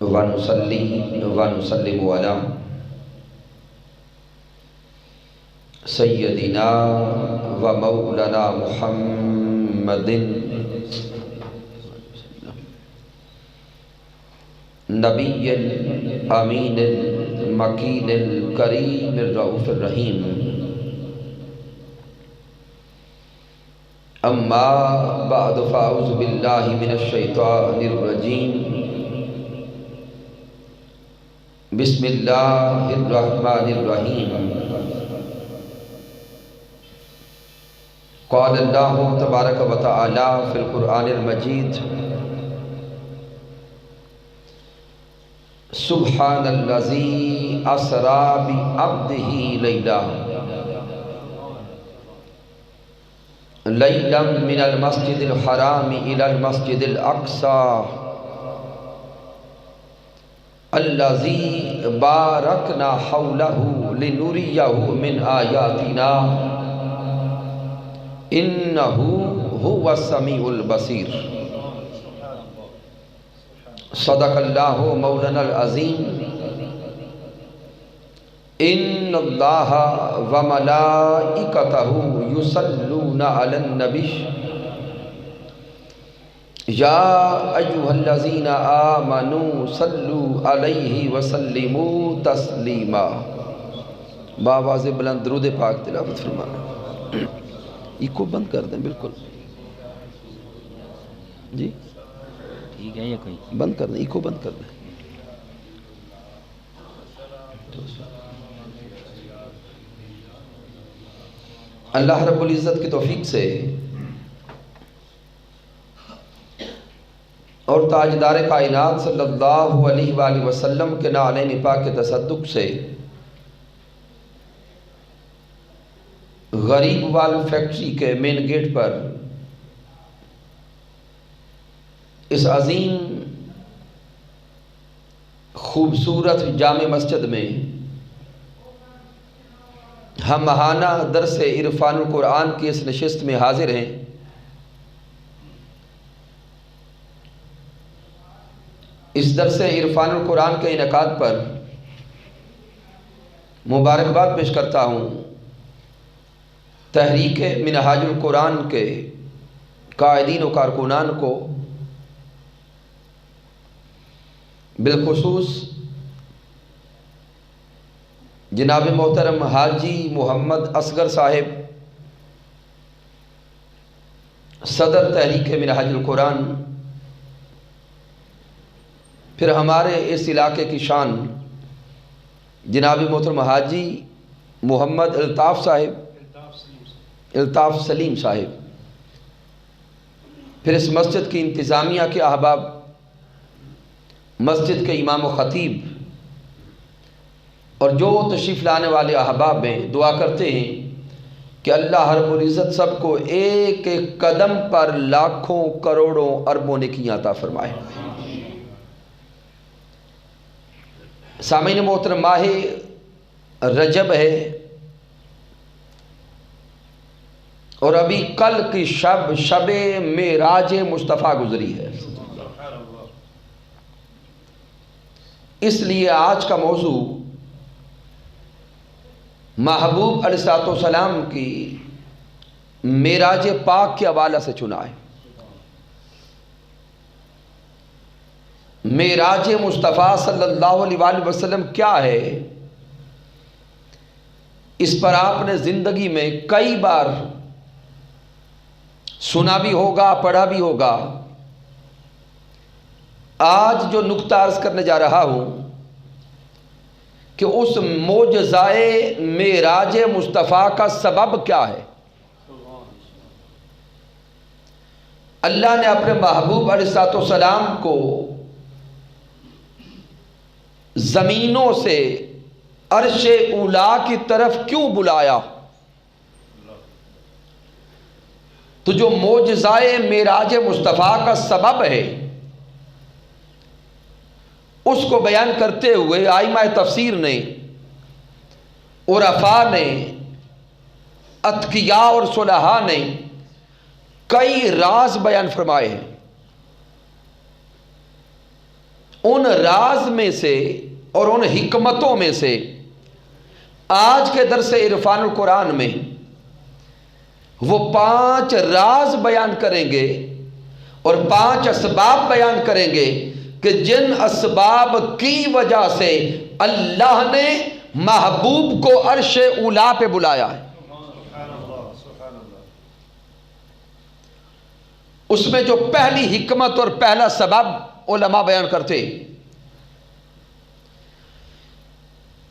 ونصلی ونسلم علی سیدنا و مولانا محمد نبی الامین المکین الکریم الرؤوف الرحیم اما بعد فاعوذ باللہ من الشیطان الرجیم بسم اللہ الرحمن الرحیم قال اللہ تبارک و تعالی فی القرآن المجید سبحان الذی اسری بعبدہ لیلا من المسجد الحرام الى المسجد الاقصى الذی بارکنا حولہ لنریہ من آیاتنا انہ هو السمیع البصیر صدق اللہ مولانا العظیم ان اللہ وملائکتہ یصلون علی النبی یا ایہا الذین آمنوا صلوا علیہ وسلموا تسلیما۔ بآواز بلند درود پاک تلاوت فرمانا۔ ایکو بند کر دیں بالکل جی ٹھیک ہے یا کوئی بند کر دیں، ایکو بند کر دیں۔ اللہ رب العزت کی توفیق سے اور تاجدار کائنات صلی اللہ علیہ وآلہ وسلم کے نعلین پاک کے تصدق سے غریب وال فیکٹری کے مین گیٹ پر اس عظیم خوبصورت جامع مسجد میں ہم ماہانہ درس عرفان القرآن کی اس نشست میں حاضر ہیں۔ اس درس عرفان القرآن کے انعقاد پر مبارکباد پیش کرتا ہوں تحریک منہاج القرآن کے قائدین و کارکنان کو، بالخصوص جناب محترم حاجی محمد اصغر صاحب صدر تحریک منہاج القرآن، پھر ہمارے اس علاقے کی شان جناب محترم حاجی محمد الطاف صاحب، الطاف سلیم صاحب، پھر اس مسجد کی انتظامیہ کے احباب، مسجد کے امام و خطیب اور جو تشریف لانے والے احباب ہیں، دعا کرتے ہیں کہ اللہ رب العزت سب کو ایک ایک قدم پر لاکھوں کروڑوں اربوں نیکیاں عطا فرمائے۔ سامعین محترم، ماہ رجب ہے اور ابھی کل کی شب معراج مصطفیٰ گزری ہے، اس لیے آج کا موضوع محبوب علیہ السلام کی معراج پاک کے حوالے سے چنا ہے۔ معراج مصطفیٰ صلی اللہ علیہ وآلہ وسلم کیا ہے، اس پر آپ نے زندگی میں کئی بار سنا بھی ہوگا، پڑھا بھی ہوگا۔ آج جو نکتہ عرض کرنے جا رہا ہوں کہ اس معجزۂ معراج مصطفیٰ کا سبب کیا ہے۔ اللہ نے اپنے محبوب علیہ السلام کو زمینوں سے عرش اولا کی طرف کیوں بلایا؟ تو جو معجزۂ معراج مصطفیٰ کا سبب ہے اس کو بیان کرتے ہوئے آئمہ تفسیر نے، عرفاء نے، اتقیاء اور صلحاء نے کئی راز بیان فرمائے ہیں۔ ان راز میں سے اور ان حکمتوں میں سے آج کے درس عرفان القرآن میں وہ 5 راز بیان کریں گے اور 5 اسباب بیان کریں گے کہ جن اسباب کی وجہ سے اللہ نے محبوب کو عرش اولا پہ بلایا ہے۔ اس میں جو پہلی حکمت اور پہلا سبب علماء بیان کرتے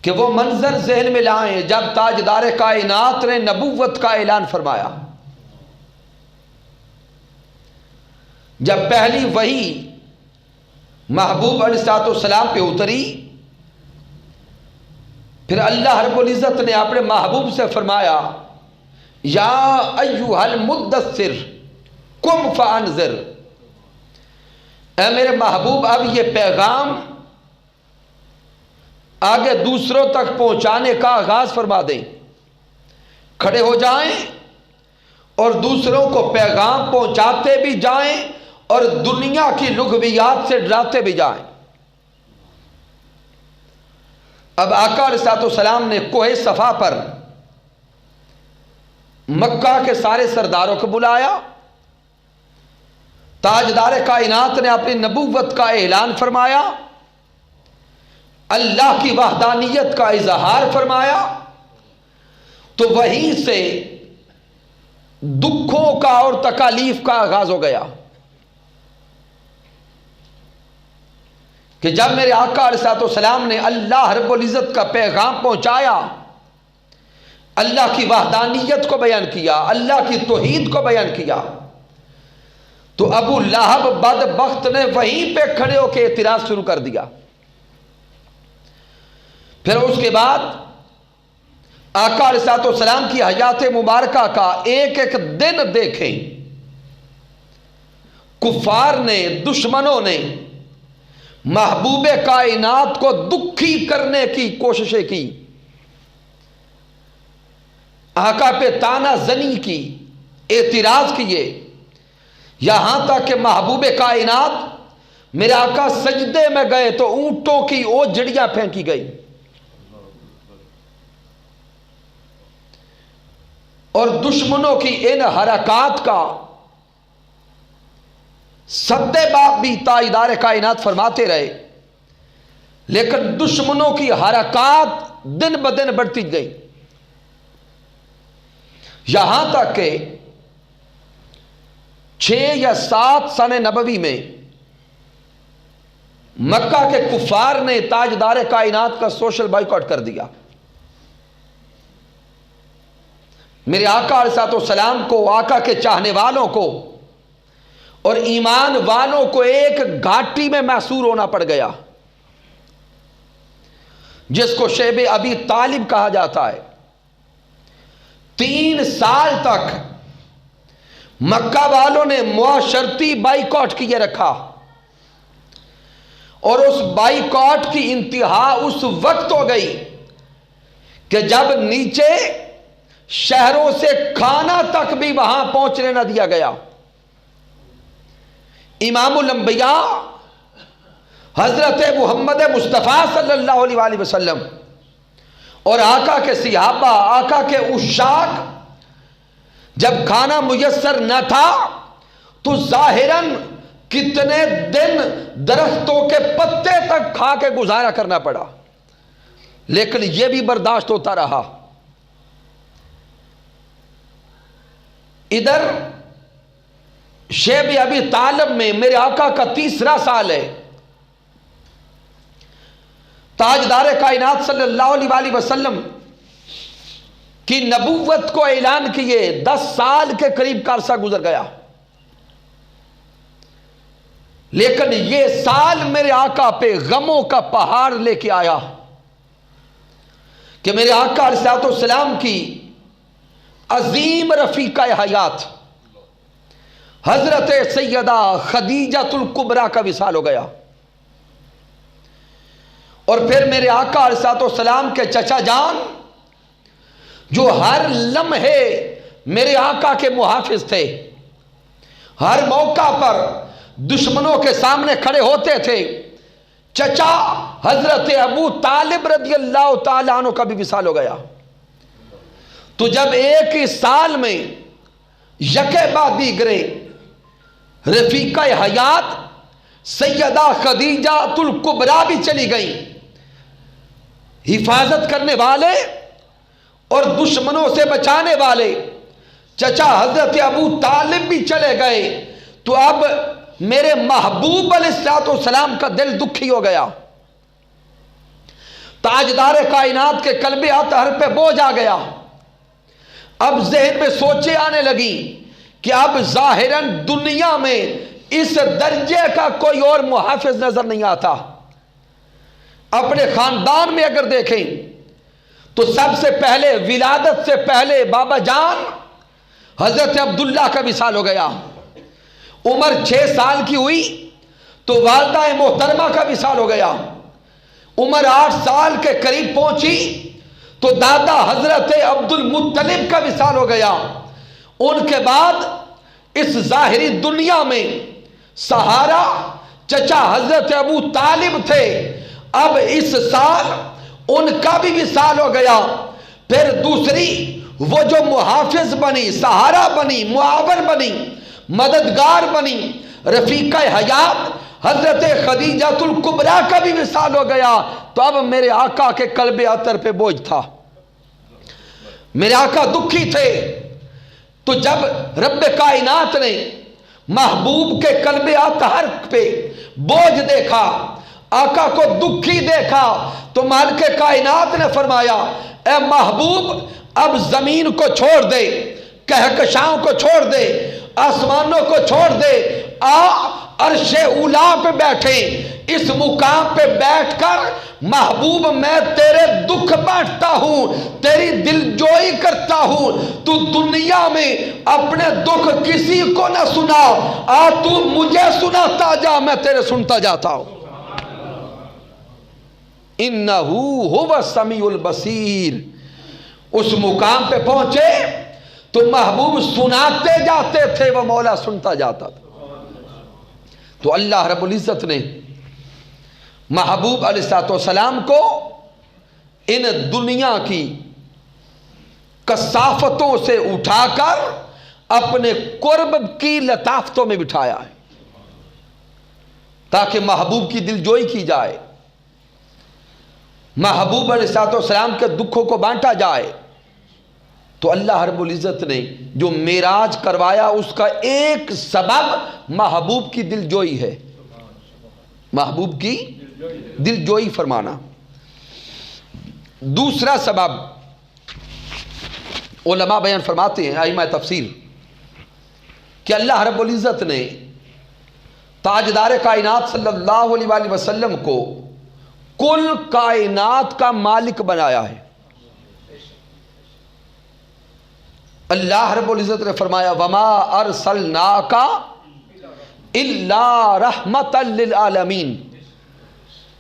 کہ وہ منظر ذہن میں لائیں جب تاجدار کائنات نے نبوت کا اعلان فرمایا، جب پہلی وحی محبوب علیہ السلام پہ اتری، پھر اللہ رب العزت نے اپنے محبوب سے فرمایا یا ایھا المدثر قم فانذر، اے میرے محبوب اب یہ پیغام آگے دوسروں تک پہنچانے کا آغاز فرما دیں، کھڑے ہو جائیں اور دوسروں کو پیغام پہنچاتے بھی جائیں اور دنیا کی لغویات سے ڈراتے بھی جائیں۔ اب آقا علیہ السلام نے کوہ صفا پر مکہ کے سارے سرداروں کو بلایا، تاجدار کائنات نے اپنی نبوت کا اعلان فرمایا، اللہ کی وحدانیت کا اظہار فرمایا، تو وہیں سے دکھوں کا اور تکالیف کا آغاز ہو گیا کہ جب میرے آقا علیہ السلام نے اللہ رب العزت کا پیغام پہنچایا، اللہ کی وحدانیت کو بیان کیا، اللہ کی توحید کو بیان کیا، تو ابو لہب بدبخت نے وہیں پہ کھڑے ہو کے اعتراض شروع کر دیا۔ پھر اس کے بعد آقا علیہ السلام کی حیات مبارکہ کا ایک ایک دن دیکھیں، کفار نے، دشمنوں نے محبوب کائنات کو دکھی کرنے کی کوششیں کی، آقا پہ تانا زنی کی، اعتراض کیے، یہاں تک کہ محبوب کائنات میرے آقا سجدے میں گئے تو اونٹوں کی اوجڑیاں پھینکی گئی، اور دشمنوں کی ان حرکات کا سدے باب بھی تاجدار کائنات فرماتے رہے، لیکن دشمنوں کی حرکات دن بدن بڑھتی گئی، یہاں تک کہ 6 یا 7 سنہ نبوی میں مکہ کے کفار نے تاجدار کائنات کا سوشل بائیکاٹ کر دیا۔ میرے آقا علیہ السلام کو، آقا کے چاہنے والوں کو اور ایمان والوں کو ایک گھاٹی میں محصور ہونا پڑ گیا جس کو شیب ابی طالب کہا جاتا ہے۔ 3 سال تک مکہ والوں نے معاشرتی بائیکاٹ کیے رکھا، اور اس بائیکاٹ کی انتہا اس وقت ہو گئی کہ جب نیچے شہروں سے کھانا تک بھی وہاں پہنچنے نہ دیا گیا۔ امام الانبیاء حضرت محمد مصطفیٰ صلی اللہ علیہ وآلہ وسلم اور آقا کے صحابہ، آقا کے عشاق جب کھانا میسر نہ تھا تو ظاہراً کتنے دن درختوں کے پتے تک کھا کے گزارا کرنا پڑا، لیکن یہ بھی برداشت ہوتا رہا۔ ادھر شیب ابی طالب میں میرے آقا کا 3را سال ہے، تاجدار کائنات صلی اللہ علیہ وآلہ وسلم کی نبوت کو اعلان کیے 10 سال کے قریب کا عرصہ گزر گیا، لیکن یہ سال میرے آقا پہ غموں کا پہاڑ لے کے آیا کہ میرے آقا علیہ السلام کی عظیم رفیقہ حیات حضرت سیدہ خدیجۃ الکبریٰ کا وصال ہو گیا، اور پھر میرے آقا علیہ السلام کے چچا جان جو ہر لمحے میرے آقا کے محافظ تھے، ہر موقع پر دشمنوں کے سامنے کھڑے ہوتے تھے چچا حضرت ابو طالب رضی اللہ تعالیٰ عنہ کا بھی وصال ہو گیا. تو جب ایک ہی سال میں یکے بعد دیگرے رفیقہ حیات سیدہ خدیجہ الکبریٰ بھی چلی گئیں، حفاظت کرنے والے اور دشمنوں سے بچانے والے چچا حضرت ابو طالب بھی چلے گئے، تو اب میرے محبوب علیہ السلام کا دل دکھی ہو گیا. تاجدار کائنات کے قلب اطہر پہ بوجھ آ گیا. اب ذہن میں سوچیں آنے لگی کہ اب ظاہراً دنیا میں اس درجے کا کوئی اور محافظ نظر نہیں آتا. اپنے خاندان میں اگر دیکھیں تو سب سے پہلے ولادت سے پہلے بابا جان حضرت عبداللہ کا وصال ہو گیا. عمر 6 سال کی ہوئی تو والدہ محترمہ کا وصال ہو گیا. عمر 8 سال کے قریب پہنچی تو دادا حضرت عبد المطلب کا وصال ہو گیا. ان کے بعد اس ظاہری دنیا میں سہارا چچا حضرت ابو طالب تھے. اب اس سال ان کا بھی وصال ہو گیا. پھر دوسری وہ جو محافظ بنی، سہارا بنی، معاون بنی، مددگار بنی، رفیقہ حیات حضرت خدیجہ الکبریٰ کا بھی وصال ہو گیا. تو اب میرے آقا کے قلب اطہر پہ بوجھ تھا، میرے آقا دکھی تھے. تو جب رب کائنات نے محبوب کے قلب اطہر پہ بوجھ دیکھا، آقا کو دکھی دیکھا، تو مالک کائنات نے فرمایا اے محبوب اب زمین کو چھوڑ دے، کہکشاؤں کو چھوڑ دے، آسمانوں کو چھوڑ دے، عرش اولا پہ بیٹھے. اس مقام پہ بیٹھ کر محبوب میں تیرے دکھ بانٹتا ہوں، تیری دل جوئی کرتا ہوں. تو دنیا میں اپنے دکھ کسی کو نہ سنا، تو مجھے سناتا جا، میں تیرے سنتا جاتا ہوں. انہو هو السمیع البصیر. اس مقام پہ پہنچے تو محبوب سناتے جاتے تھے، وہ مولا سنتا جاتا تھا. تو اللہ رب العزت نے محبوب علیہ السلام کو ان دنیا کی کثافتوں سے اٹھا کر اپنے قرب کی لطافتوں میں بٹھایا ہے تاکہ محبوب کی دل جوئی کی جائے، محبوب علیہ السلام کے دکھوں کو بانٹا جائے. تو اللہ رب العزت نے جو معراج کروایا اس کا ایک سبب محبوب کی دل جوئی ہے، محبوب کی دل جوئی فرمانا. دوسرا سبب علماء بیان فرماتے ہیں، ائمہ تفسیر، کہ اللہ رب العزت نے تاجدار کائنات صلی اللہ علیہ وآلہ وسلم کو کل کائنات کا مالک بنایا ہے. اللہ رب العزت نے فرمایا وما ارسلناک الا رحمتا للعالمین.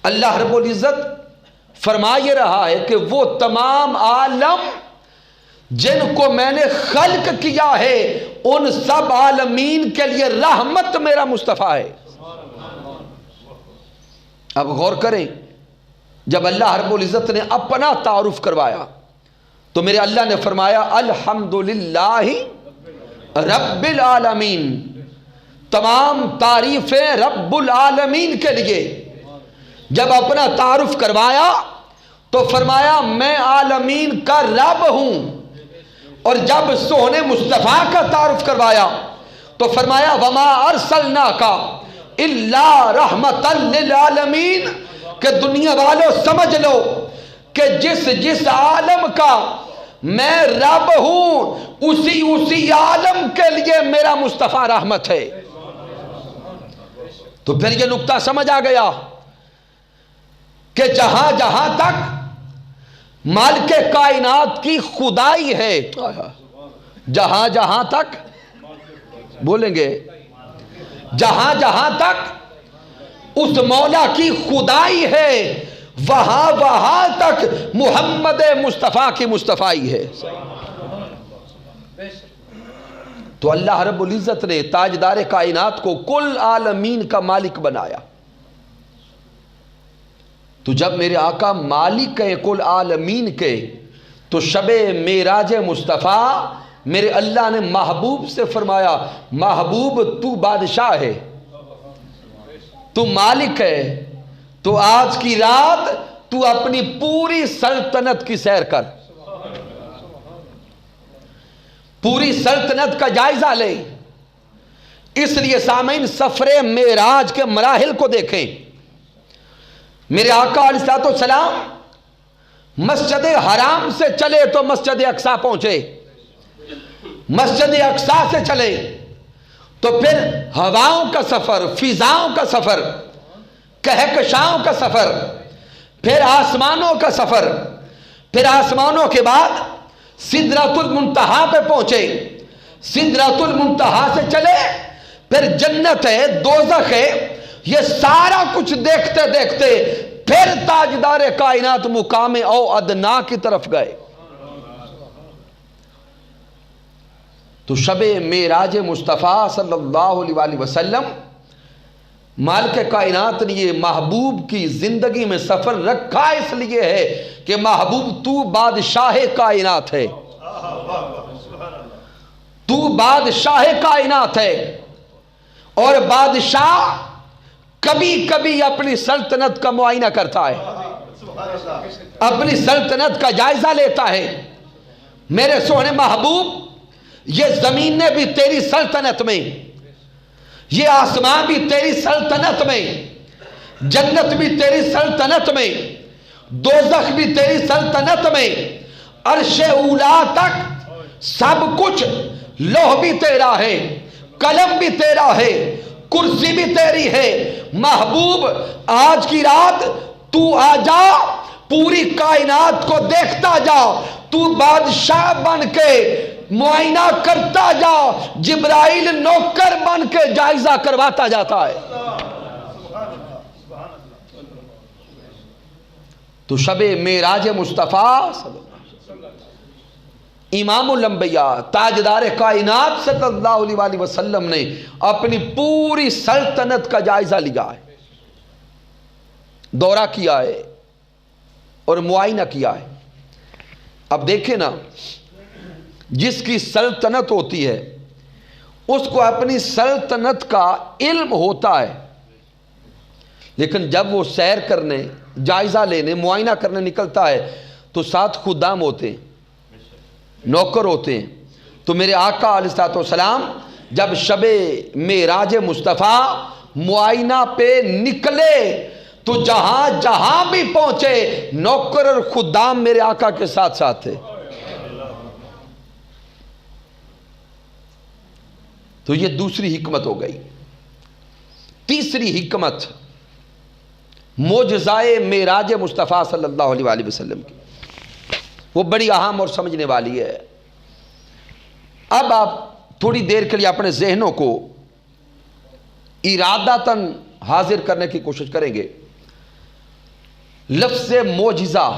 اللہ رب العزت فرما یہ رہا ہے کہ وہ تمام عالم جن کو میں نے خلق کیا ہے ان سب عالمین کے لیے رحمت میرا مصطفیٰ ہے. اب غور کریں، جب اللہ رب العزت نے اپنا تعارف کروایا تو میرے اللہ نے فرمایا الحمدللہ رب العالمین، تمام تعریفیں رب العالمین کے لیے. جب اپنا تعارف کروایا تو فرمایا میں عالمین کا رب ہوں. اور جب سونے مصطفیٰ کا تعارف کروایا تو فرمایا وما ارسلناک الا رحمتا للعالمین، کہ دنیا والوں سمجھ لو کہ جس عالم کا میں رب ہوں اسی عالم کے لیے میرا مصطفیٰ رحمت ہے. تو پھر یہ نقطہ سمجھ آ گیا کہ جہاں جہاں تک مالک کائنات کی خدائی ہے، جہاں جہاں تک بولیں گے، جہاں جہاں تک اس مولا کی خدائی ہے وہاں وہاں تک محمد مصطفیٰ کی مصطفیٰ ہے. تو اللہ رب العزت نے تاجدار کائنات کو کل عالمین کا مالک بنایا. تو جب میرے آقا مالک ہے کل عالمین کے، تو شب معراج مصطفیٰ میرے اللہ نے محبوب سے فرمایا محبوب تو بادشاہ ہے، تو مالک ہے، تو آج کی رات تو اپنی پوری سلطنت کی سیر کر، پوری سلطنت کا جائزہ لے۔ اس لیے سامعین سفر معراج کے مراحل کو دیکھیں۔ میرے آقا علیہ السلام مسجد حرام سے چلے تو مسجد اقصی پہنچے، مسجد اقصی سے چلے تو پھر ہواؤں کا سفر، فضاؤں کا سفر، کہکشاؤں کا سفر، پھر آسمانوں کا سفر، پھر آسمانوں کے بعد سدرۃ المنتہا پہ پہنچے، سدرۃ المنتہا سے چلے، پھر جنت ہے، دوزخ ہے، یہ سارا کچھ دیکھتے دیکھتے پھر تاجدار کائنات مقام او ادنا کی طرف گئے۔ تو شب معراج مصطفیٰ صلی اللہ علیہ وآلہ وسلم مالک کائنات نے یہ محبوب کی زندگی میں سفر رکھا اس لیے ہے کہ محبوب تو بادشاہ کائنات ہے، تو بادشاہ کائنات ہے، اور بادشاہ کبھی کبھی اپنی سلطنت کا معائنہ کرتا ہے، اپنی سلطنت کا جائزہ لیتا ہے۔ میرے سونے محبوب، یہ زمینیں بھی تیری سلطنت میں، یہ آسمان بھی تیری سلطنت میں، جنت بھی تیری سلطنت میں، دوزخ بھی تیری سلطنت میں، عرش اولا تک سب کچھ، لوح بھی تیرا ہے، قلم بھی تیرا ہے، کرسی بھی تیری ہے۔ محبوب آج کی رات تو آ جا، پوری کائنات کو دیکھتا جا، تو بادشاہ بن کے معائنہ کرتا جا، جبرائیل نوکر بن کے جائزہ کرواتا جاتا ہے۔ تو شب معراج مصطفیٰ امام الانبیاء تاجدار کائنات صلی اللہ علیہ وآلہ وسلم نے اپنی پوری سلطنت کا جائزہ لیا ہے، دورہ کیا ہے اور معائنہ کیا ہے۔ اب دیکھیں نا، جس کی سلطنت ہوتی ہے اس کو اپنی سلطنت کا علم ہوتا ہے، لیکن جب وہ سیر کرنے، جائزہ لینے، معائنہ کرنے نکلتا ہے تو ساتھ خدام ہوتے ہیں، نوکر ہوتے ہیں۔ تو میرے آقا علیہ السلام جب شب معراج مصطفیٰ معائنہ پہ نکلے تو جہاں جہاں بھی پہنچے نوکر اور خدام میرے آقا کے ساتھ ساتھ تھے۔ تو یہ دوسری حکمت ہو گئی۔ تیسری حکمت معجزائے معراج مصطفیٰ صلی اللہ علیہ وآلہ وسلم کی، وہ بڑی اہم اور سمجھنے والی ہے۔ اب آپ تھوڑی دیر کے لیے اپنے ذہنوں کو ارادتاً حاضر کرنے کی کوشش کریں گے۔ لفظ معجزہ،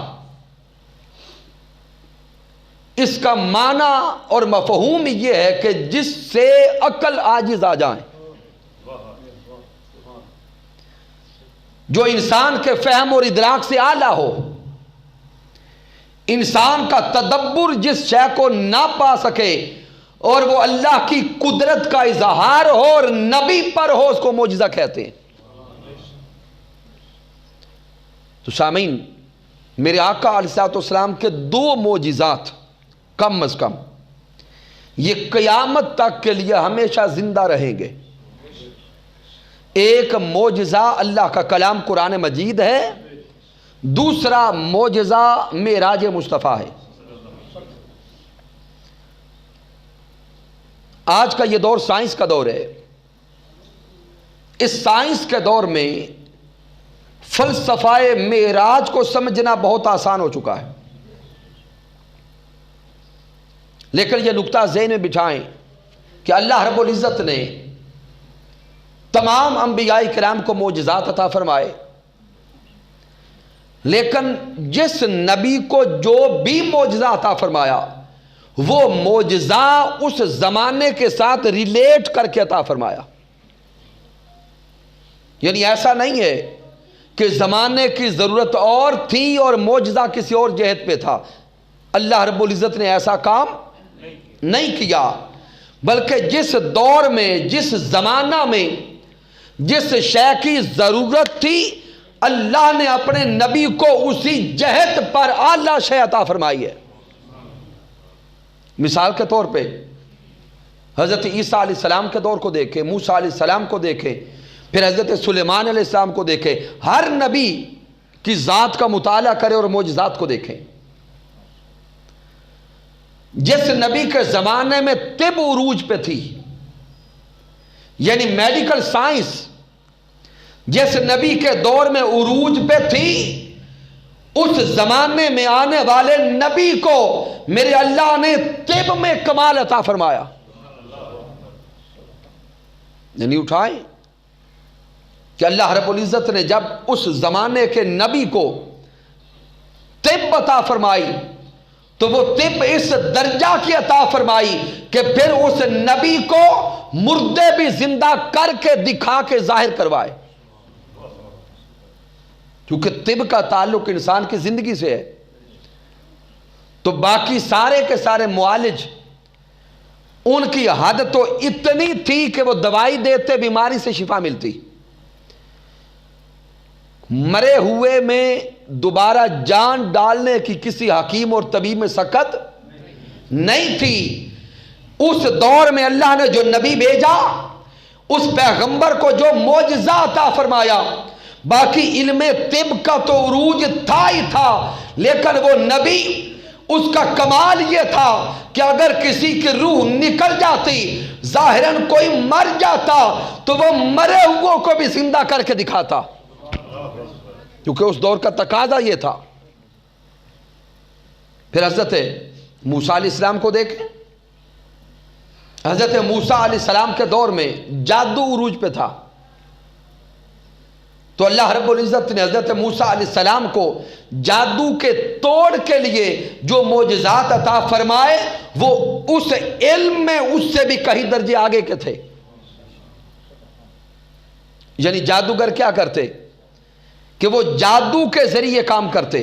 اس کا معنی اور مفہوم یہ ہے کہ جس سے عقل عاجز آ جائیں، جو انسان کے فہم اور ادراک سے اعلیٰ ہو، انسان کا تدبر جس شے کو نہ پا سکے اور وہ اللہ کی قدرت کا اظہار ہو اور نبی پر ہو، اس کو معجزہ کہتے ہیں۔ تو سامعین، میرے آقا علیہ السلام کے دو معجزات کم از کم یہ قیامت تک کے لیے ہمیشہ زندہ رہیں گے۔ ایک معجزہ اللہ کا کلام قرآن مجید ہے، دوسرا معجزہ معراج مصطفیٰ ہے۔ آج کا یہ دور سائنس کا دور ہے۔ اس سائنس کے دور میں فلسفہ معراج کو سمجھنا بہت آسان ہو چکا ہے، لیکن یہ نقطہ ذہن میں بٹھائیں کہ اللہ رب العزت نے تمام انبیاء کرام کو معجزات عطا فرمائے، لیکن جس نبی کو جو بھی معجزہ عطا فرمایا وہ معجزہ اس زمانے کے ساتھ ریلیٹ کر کے عطا فرمایا۔ یعنی ایسا نہیں ہے کہ زمانے کی ضرورت اور تھی اور معجزہ کسی اور جہت پہ تھا، اللہ رب العزت نے ایسا کام نہیں کیا، بلکہ جس دور میں، جس زمانہ میں جس شے کی ضرورت تھی، اللہ نے اپنے نبی کو اسی جہت پر اعلیٰ شے عطا فرمائی ہے۔ مثال کے طور پہ حضرت عیسیٰ علیہ السلام کے دور کو دیکھیں، موسیٰ علیہ السلام کو دیکھیں، پھر حضرت سلیمان علیہ السلام کو دیکھیں، ہر نبی کی ذات کا مطالعہ کریں اور معجزات کو دیکھیں۔ جس نبی کے زمانے میں طب عروج پہ تھی، یعنی میڈیکل سائنس جس نبی کے دور میں عروج پہ تھی، اس زمانے میں آنے والے نبی کو میرے اللہ نے طب میں کمال عطا فرمایا۔ یعنی اٹھائیں کہ اللہ رب العزت نے جب اس زمانے کے نبی کو طب عطا فرمائی تو وہ طب اس درجہ کی عطا فرمائی کہ پھر اس نبی کو مردے بھی زندہ کر کے دکھا کے ظاہر کروائے، کیونکہ طب کا تعلق انسان کی زندگی سے ہے۔ تو باقی سارے کے سارے معالج، ان کی حد تو اتنی تھی کہ وہ دوائی دیتے بیماری سے شفا ملتی، مرے ہوئے میں دوبارہ جان ڈالنے کی کسی حکیم اور طبیب میں سکت نہیں تھی۔ اس دور میں اللہ نے جو نبی بھیجا، اس پیغمبر کو جو معجزہ عطا فرمایا، باقی علم طب کا تو عروج تھا ہی تھا، لیکن وہ نبی، اس کا کمال یہ تھا کہ اگر کسی کی روح نکل جاتی، ظاہراً کوئی مر جاتا، تو وہ مرے ہوئے کو بھی زندہ کر کے دکھاتا، کیونکہ اس دور کا تقاضا یہ تھا۔ پھر حضرت موسیٰ علیہ السلام کو دیکھیں، حضرت موسیٰ علیہ السلام کے دور میں جادو عروج پہ تھا، تو اللہ رب العزت نے حضرت موسیٰ علیہ السلام کو جادو کے توڑ کے لیے جو معجزات عطا فرمائے، وہ اس علم میں اس سے بھی کئی درجے آگے کے تھے۔ یعنی جادوگر کیا کرتے کہ وہ جادو کے ذریعے کام کرتے،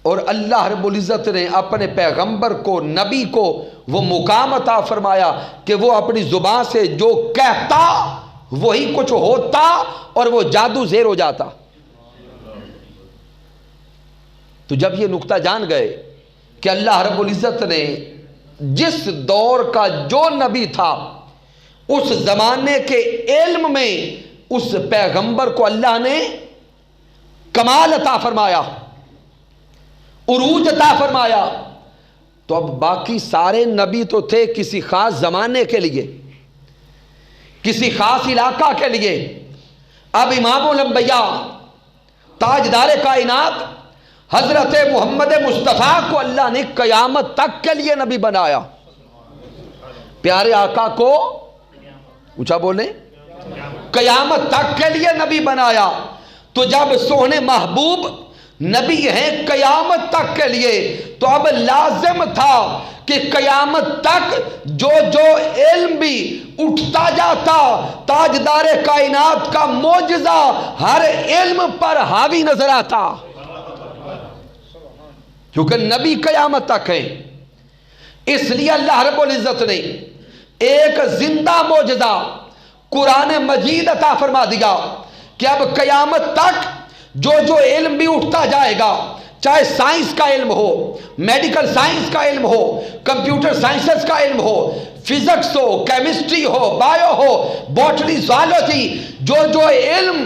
اور اللہ رب العزت نے اپنے پیغمبر کو، نبی کو وہ مقام عطا فرمایا کہ وہ اپنی زبان سے جو کہتا وہی کچھ ہوتا اور وہ جادو زیر ہو جاتا۔ تو جب یہ نقطہ جان گئے کہ اللہ رب العزت نے جس دور کا جو نبی تھا، اس زمانے کے علم میں اس پیغمبر کو اللہ نے کمال عطا فرمایا، عروج عطا فرمایا، تو اب باقی سارے نبی تو تھے کسی خاص زمانے کے لیے، کسی خاص علاقہ کے لیے۔ اب امام الانبیاء، تاجدار کائنات حضرت محمد مصطفیٰ کو اللہ نے قیامت تک کے لیے نبی بنایا۔ پیارے آقا کو اونچا بولیں، قیامت تک کے لیے نبی بنایا۔ تو جب سونے محبوب نبی ہیں قیامت تک کے لیے، تو اب لازم تھا کہ قیامت تک جو علم بھی اٹھتا جاتا، تاجدار کائنات کا معجزہ ہر علم پر حاوی نظر آتا، کیونکہ نبی قیامت تک ہیں۔ اس لیے اللہ رب العزت نے ایک زندہ معجزہ قرآن مجید عطا فرما دیا کہ اب قیامت تک جو علم بھی اٹھتا جائے گا، چاہے سائنس کا علم ہو، میڈیکل سائنس کا علم ہو، کمپیوٹر سائنسز کا علم ہو، فزکس ہو، کیمسٹری ہو، بایو ہو، باٹنی، زوالوجی، جو علم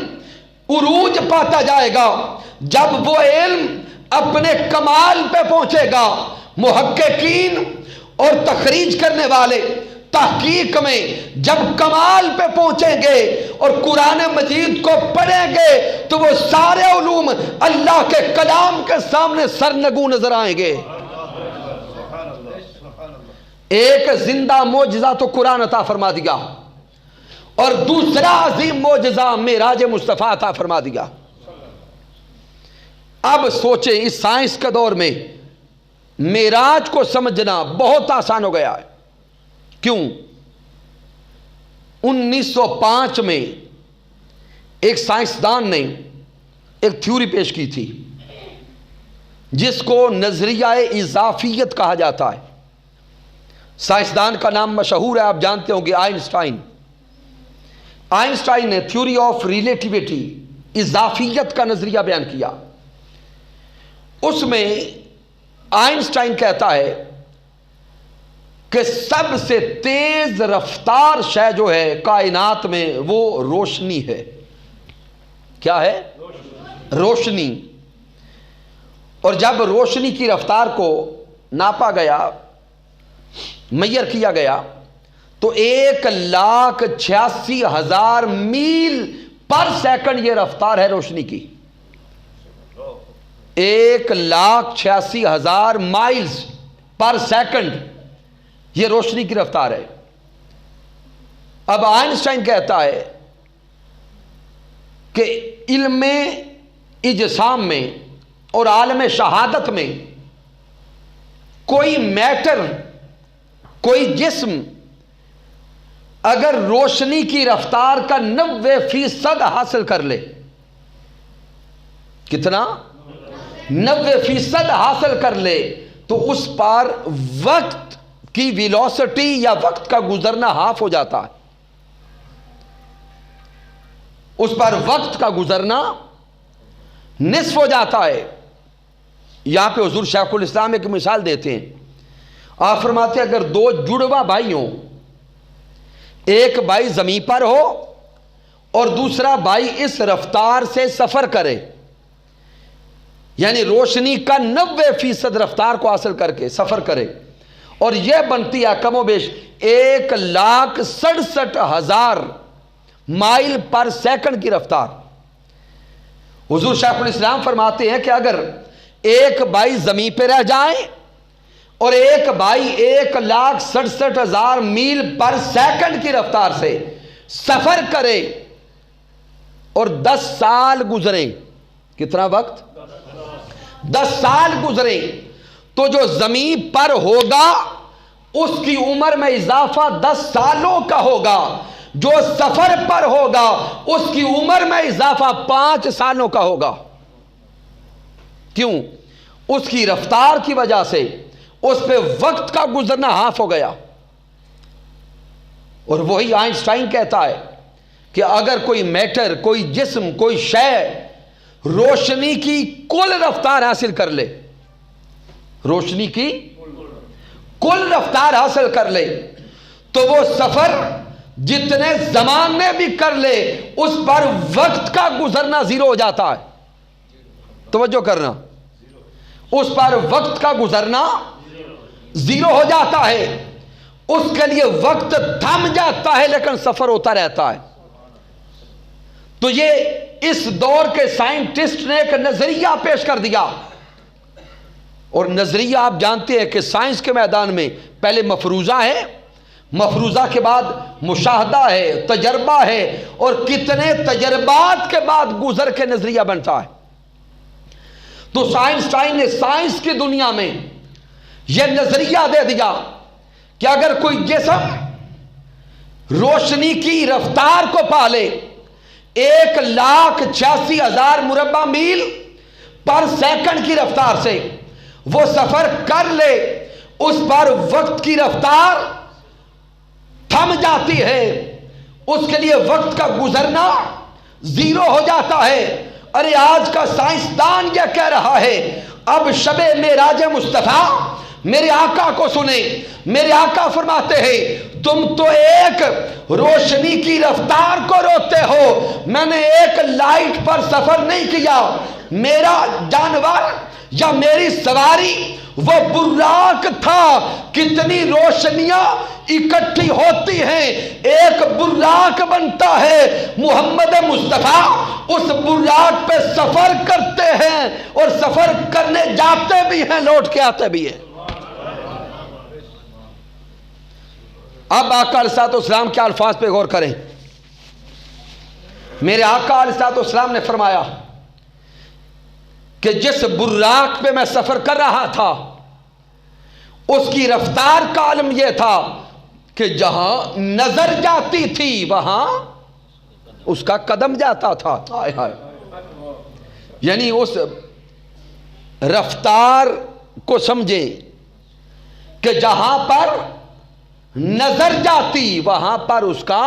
عروج پاتا جائے گا، جب وہ علم اپنے کمال پہ پہنچے گا، محققین اور تخریج کرنے والے تحقیق میں جب کمال پہ پہنچیں گے اور قرآن مجید کو پڑھیں گے، تو وہ سارے علوم اللہ کے کلام کے سامنے سرنگوں نظر آئیں گے۔ ایک زندہ معجزہ تو قرآن عطا فرما دیا، اور دوسرا عظیم معجزہ معراج مصطفیٰ عطا فرما دیا۔ اب سوچیں اس سائنس کے دور میں معراج کو سمجھنا بہت آسان ہو گیا ہے۔ کیوں؟ 1905 میں ایک سائنسدان نے ایک تھیوری پیش کی تھی جس کو نظریہ اضافیت کہا جاتا ہے. سائنسدان کا نام مشہور ہے، آپ جانتے ہوں گے، آئنسٹائن نے تھیوری آف ریلیٹیوٹی، اضافیت کا نظریہ بیان کیا. اس میں آئنسٹائن کہتا ہے کہ سب سے تیز رفتار شے جو ہے کائنات میں وہ روشنی ہے. کیا ہے؟ روشنی. اور جب روشنی کی رفتار کو ناپا گیا، میئر کیا گیا، تو 1,86,000 میل پر سیکنڈ یہ رفتار ہے روشنی کی. 1,86,000 مائلز پر سیکنڈ یہ روشنی کی رفتار ہے. اب آئنسٹائن کہتا ہے کہ علم اجسام میں اور عالم شہادت میں کوئی میٹر، کوئی جسم اگر روشنی کی رفتار کا 90% حاصل کر لے، کتنا؟ 90% حاصل کر لے، تو اس پر وقت کی ویلوسٹی یا وقت کا گزرنا ہاف ہو جاتا ہے. اس پر وقت کا گزرنا نصف ہو جاتا ہے. یہاں پہ حضور شیخ الاسلام ایک مثال دیتے ہیں. آپ فرماتے ہیں اگر دو جڑواں بھائی ہوں، ایک بھائی زمین پر ہو اور دوسرا بھائی اس رفتار سے سفر کرے، یعنی روشنی کا 90% رفتار کو حاصل کر کے سفر کرے، اور یہ بنتی ہے کم و بیش 1,67,000 مائل پر سیکنڈ کی رفتار. حضور شیخ الاسلام فرماتے ہیں کہ اگر ایک بھائی زمین پہ رہ جائیں اور ایک بھائی 1,67,000 میل پر سیکنڈ کی رفتار سے سفر کرے اور 10 سال گزرے، کتنا وقت؟ 10 سال گزرے، تو جو زمین پر ہوگا اس کی عمر میں اضافہ 10 سالوں کا ہوگا، جو سفر پر ہوگا اس کی عمر میں اضافہ 5 سالوں کا ہوگا. کیوں؟ اس کی رفتار کی وجہ سے اس پہ وقت کا گزرنا ہاف ہو گیا. اور وہی آئنسٹائن کہتا ہے کہ اگر کوئی میٹر، کوئی جسم، کوئی شے روشنی کی کل رفتار حاصل کر لے، روشنی کی کل رفتار حاصل کر لے، تو وہ سفر جتنے زمان میں بھی کر لے اس پر وقت کا گزرنا زیرو ہو جاتا ہے. توجہ کرنا، اس پر وقت کا گزرنا زیرو ہو جاتا ہے. اس کے لیے وقت تھم جاتا ہے لیکن سفر ہوتا رہتا ہے. تو یہ اس دور کے سائنٹسٹ نے ایک نظریہ پیش کر دیا. اور نظریہ آپ جانتے ہیں کہ سائنس کے میدان میں پہلے مفروضہ ہے، مفروضہ کے بعد مشاہدہ ہے، تجربہ ہے، اور کتنے تجربات کے بعد گزر کے نظریہ بنتا ہے. تو آئنسٹائن نے سائنس کی دنیا میں یہ نظریہ دے دیا کہ اگر کوئی جسم روشنی کی رفتار کو پالے 1,86,000 مربع میل پر سیکنڈ کی رفتار سے وہ سفر کر لے، اس پر وقت کی رفتار تھم جاتی ہے، اس کے لیے وقت کا گزرنا زیرو ہو جاتا ہے. ارے آج کا سائنسدان یہ کہہ رہا ہے اب شب معراج مصطفیٰ میرے آقا کو سنیں. میرے آقا فرماتے ہیں تم تو ایک روشنی کی رفتار کو روتے ہو، میں نے ایک لائٹ پر سفر نہیں کیا. میرا جانور یا میری سواری وہ براق تھا. کتنی روشنیاں اکٹھی ہوتی ہیں، ایک براق بنتا ہے. محمد مصطفیٰ اس براق پہ سفر کرتے ہیں اور سفر کرنے جاتے بھی ہیں، لوٹ کے آتے بھی ہیں. اب آقا علیہ السلام کے الفاظ پہ غور کریں. میرے آقا علیہ السلام نے فرمایا کہ جس براق پہ میں سفر کر رہا تھا اس کی رفتار کا عالم یہ تھا کہ جہاں نظر جاتی تھی وہاں اس کا قدم جاتا تھا. ہائے ہائے. یعنی اس رفتار کو سمجھے کہ جہاں پر نظر جاتی وہاں پر اس کا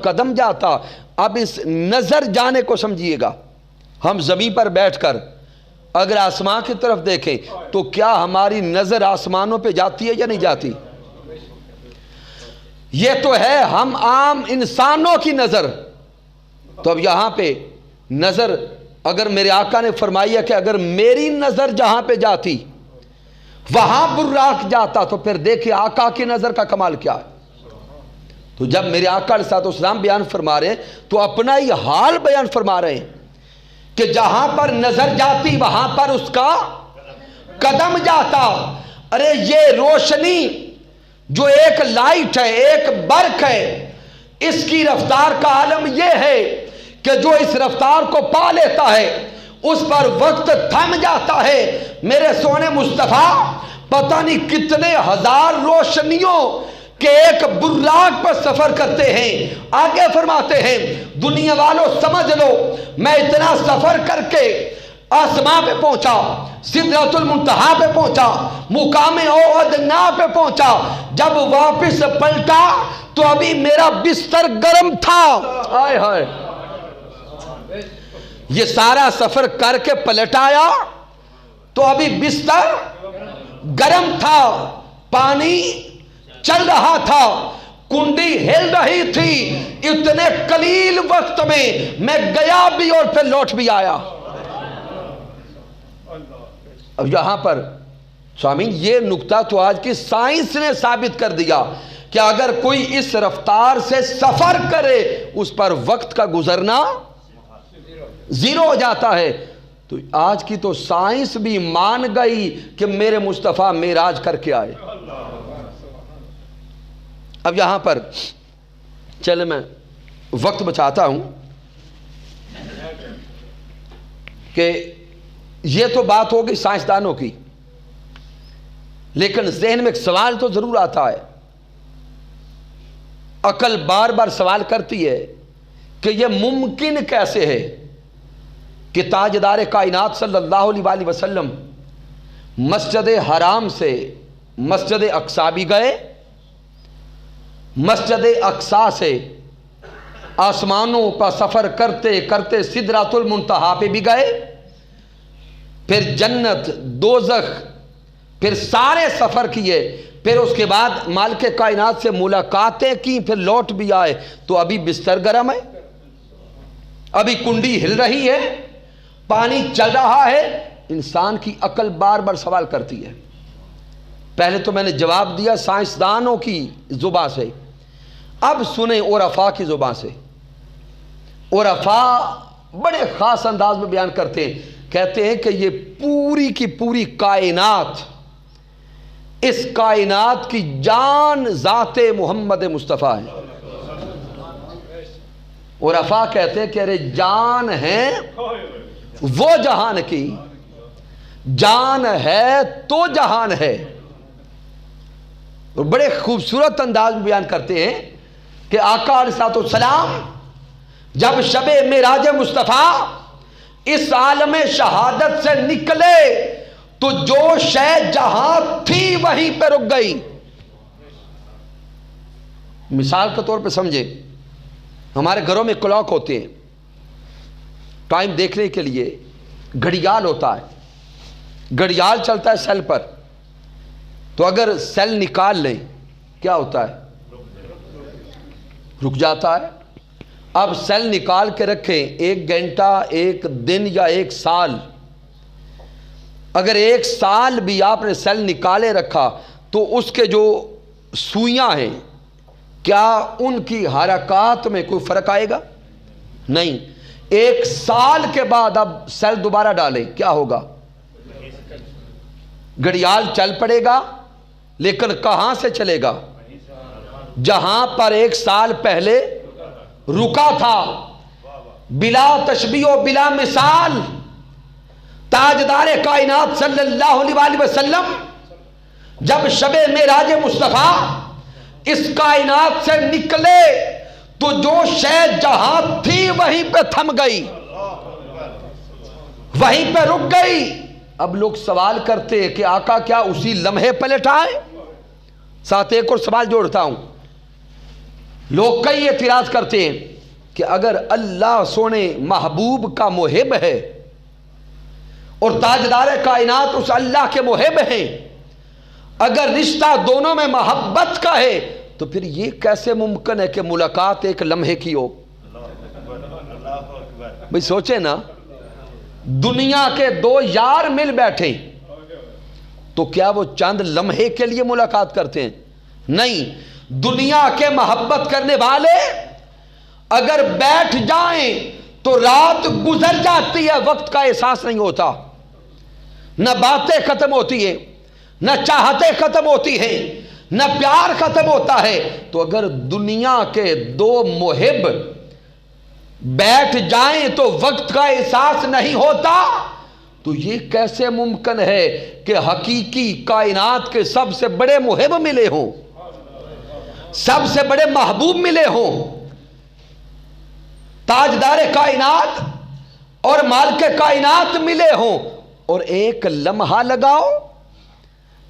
قدم جاتا. اب اس نظر جانے کو سمجھیے گا. ہم زمین پر بیٹھ کر اگر آسمان کی طرف دیکھیں تو کیا ہماری نظر آسمانوں پہ جاتی ہے یا نہیں جاتی؟ یہ تو ہے ہم عام انسانوں کی نظر. تو اب یہاں پہ نظر اگر میرے آقا نے فرمایا کہ اگر میری نظر جہاں پہ جاتی وہاں براق جاتا تو پھر دیکھیں آقا کی نظر کا کمال کیا ہے. تو جب میرے آقا علیہ الصلوۃ والسلام بیان فرما رہے ہیں تو اپنا ہی حال بیان فرما رہے ہیں کہ جہاں پر نظر جاتی وہاں پر اس کا قدم جاتا. ارے یہ روشنی جو ایک لائٹ ہے ایک برق ہے اس کی رفتار کا عالم یہ ہے کہ جو اس رفتار کو پا لیتا ہے اس پر وقت تھم جاتا ہے. میرے سونے مصطفیٰ پتہ نہیں کتنے ہزار روشنیوں کہ ایک براق پر سفر کرتے ہیں. آگے فرماتے ہیں دنیا والوں سمجھ لو میں اتنا سفر کر کے آسمان پہ پہنچا, سدرۃ المنتہا پہ پہنچا, مقام ادنا پہ پہنچا, جب واپس پلٹا تو ابھی میرا بستر گرم تھا. ہائے ہائے. یہ سارا سفر کر کے پلٹ آیا تو ابھی بستر گرم تھا, پانی چل رہا تھا, کنڈی ہل رہی تھی. اتنے قلیل وقت میں گیا بھی اور پھر لوٹ بھی آیا. اب یہاں پر سامعین یہ نکتہ تو آج کی سائنس نے ثابت کر دیا کہ اگر کوئی اس رفتار سے سفر کرے اس پر وقت کا گزرنا زیرو ہو جاتا ہے. تو آج کی تو سائنس بھی مان گئی کہ میرے مصطفیٰ معراج کر کے آئے. اب یہاں پر چلے میں وقت بچاتا ہوں کہ یہ تو بات ہوگی سائنسدانوں کی, لیکن ذہن میں ایک سوال تو ضرور آتا ہے. عقل بار بار سوال کرتی ہے کہ یہ ممکن کیسے ہے کہ تاجدار کائنات صلی اللہ علیہ وآلہ وسلم مسجد حرام سے مسجد اقصی بھی گئے, مسجد اقصی سے آسمانوں پر سفر کرتے کرتے سدرۃ المنتہا پہ بھی گئے, پھر جنت دوزخ پھر سارے سفر کیے, پھر اس کے بعد مالک کائنات سے ملاقاتیں کی, پھر لوٹ بھی آئے. تو ابھی بستر گرم ہے, ابھی کنڈی ہل رہی ہے, پانی چل رہا ہے. انسان کی عقل بار بار سوال کرتی ہے. پہلے تو میں نے جواب دیا سائنسدانوں کی زبان سے, اب سنیں عرفاء کی زبان سے. عرفاء بڑے خاص انداز میں بیان کرتے ہیں, کہتے ہیں کہ یہ پوری کی پوری کائنات, اس کائنات کی جان ذات محمد مصطفیٰ ہے. عرفاء کہتے ہیں کہ ارے جان ہے وہ جہان کی, جان ہے تو جہان ہے. بڑے خوبصورت انداز میں بیان کرتے ہیں کہ آقا علیہ الصلوۃ والسلام جب شب معراج مصطفیٰ اس عالم شہادت سے نکلے تو جو شے جہاں تھی وہیں پہ رک گئی. مثال کے طور پہ سمجھے, ہمارے گھروں میں کلاک ہوتے ہیں, ٹائم دیکھنے کے لیے گھڑیال ہوتا ہے, گھڑیال چلتا ہے سیل پر. تو اگر سیل نکال لیں کیا ہوتا ہے؟ رک جاتا ہے. اب سیل نکال کے رکھیں 1 گھنٹہ 1 دن یا 1 سال, اگر 1 سال بھی آپ نے سیل نکالے رکھا تو اس کے جو سوئیاں ہیں کیا ان کی حرکات میں کوئی فرق آئے گا؟ نہیں. 1 سال کے بعد اب سیل دوبارہ ڈالیں کیا ہوگا؟ گھڑیال چل پڑے گا, لیکن کہاں سے چلے گا؟ جہاں پر 1 سال پہلے رکا تھا. بلا تشبیہ و بلا مثال تاجدار کائنات صلی اللہ علیہ وآلہ وسلم جب شب معراج مصطفیٰ اس کائنات سے نکلے تو جو شے جہاں تھی وہیں پہ تھم گئی، وہیں پہ رک گئی۔ اب لوگ سوال کرتے ہیں کہ آقا کیا اسی لمحے پلٹ آئے؟ ساتھ ایک اور سوال جوڑتا ہوں، لوگ کئی اعتراض کرتے ہیں کہ اگر اللہ سونے محبوب کا محب ہے اور تاجدار کائنات اس اللہ کے محب ہیں، اگر رشتہ دونوں میں محبت کا ہے تو پھر یہ کیسے ممکن ہے کہ ملاقات ایک لمحے کی ہو؟ بھئی سوچیں نا، دنیا کے دو یار مل بیٹھے تو کیا وہ چند لمحے کے لیے ملاقات کرتے ہیں؟ نہیں، دنیا کے محبت کرنے والے اگر بیٹھ جائیں تو رات گزر جاتی ہے، وقت کا احساس نہیں ہوتا، نہ باتیں ختم ہوتی ہیں، نہ چاہتیں ختم ہوتی ہیں، نہ پیار ختم ہوتا ہے۔ تو اگر دنیا کے دو محب بیٹھ جائیں تو وقت کا احساس نہیں ہوتا، تو یہ کیسے ممکن ہے کہ حقیقی کائنات کے سب سے بڑے محب ملے ہوں، سب سے بڑے محبوب ملے ہوں، تاجدار کائنات اور مالک کائنات ملے ہوں، اور ایک لمحہ لگاؤ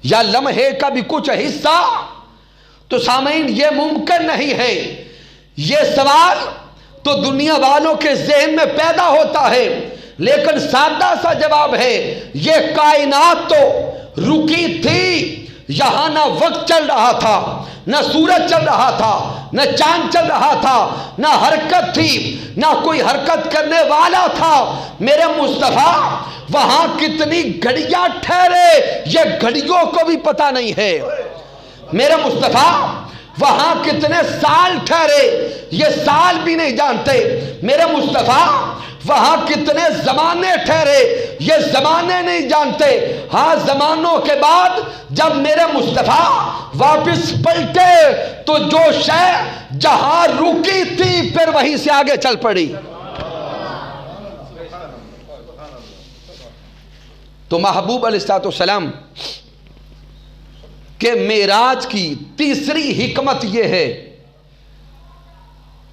یا لمحے کا بھی کچھ حصہ؟ تو سامعین یہ ممکن نہیں ہے۔ یہ سوال تو دنیا والوں کے ذہن میں پیدا ہوتا ہے، لیکن سادہ سا جواب ہے، یہ کائنات تو رکی تھی، یہاں نہ وقت چل رہا تھا، نہ سورج چل رہا تھا، نہ چاند چل رہا تھا، نہ حرکت تھی، نہ کوئی حرکت کرنے والا تھا۔ میرے مصطفیٰ وہاں کتنی گھڑیاں ٹھہرے یہ گھڑیوں کو بھی پتہ نہیں ہے۔ میرے مصطفیٰ وہاں کتنے سال ٹھہرے یہ سال بھی نہیں جانتے۔ میرے مصطفیٰ وہاں کتنے زمانے ٹھہرے یہ زمانے نہیں جانتے۔ ہاں زمانوں کے بعد جب میرے مصطفیٰ واپس پلٹے تو جو شے جہاں رکی تھی پھر وہیں سے آگے چل پڑی۔ تو محبوب علیہ السلام کہ معراج کی تیسری حکمت یہ ہے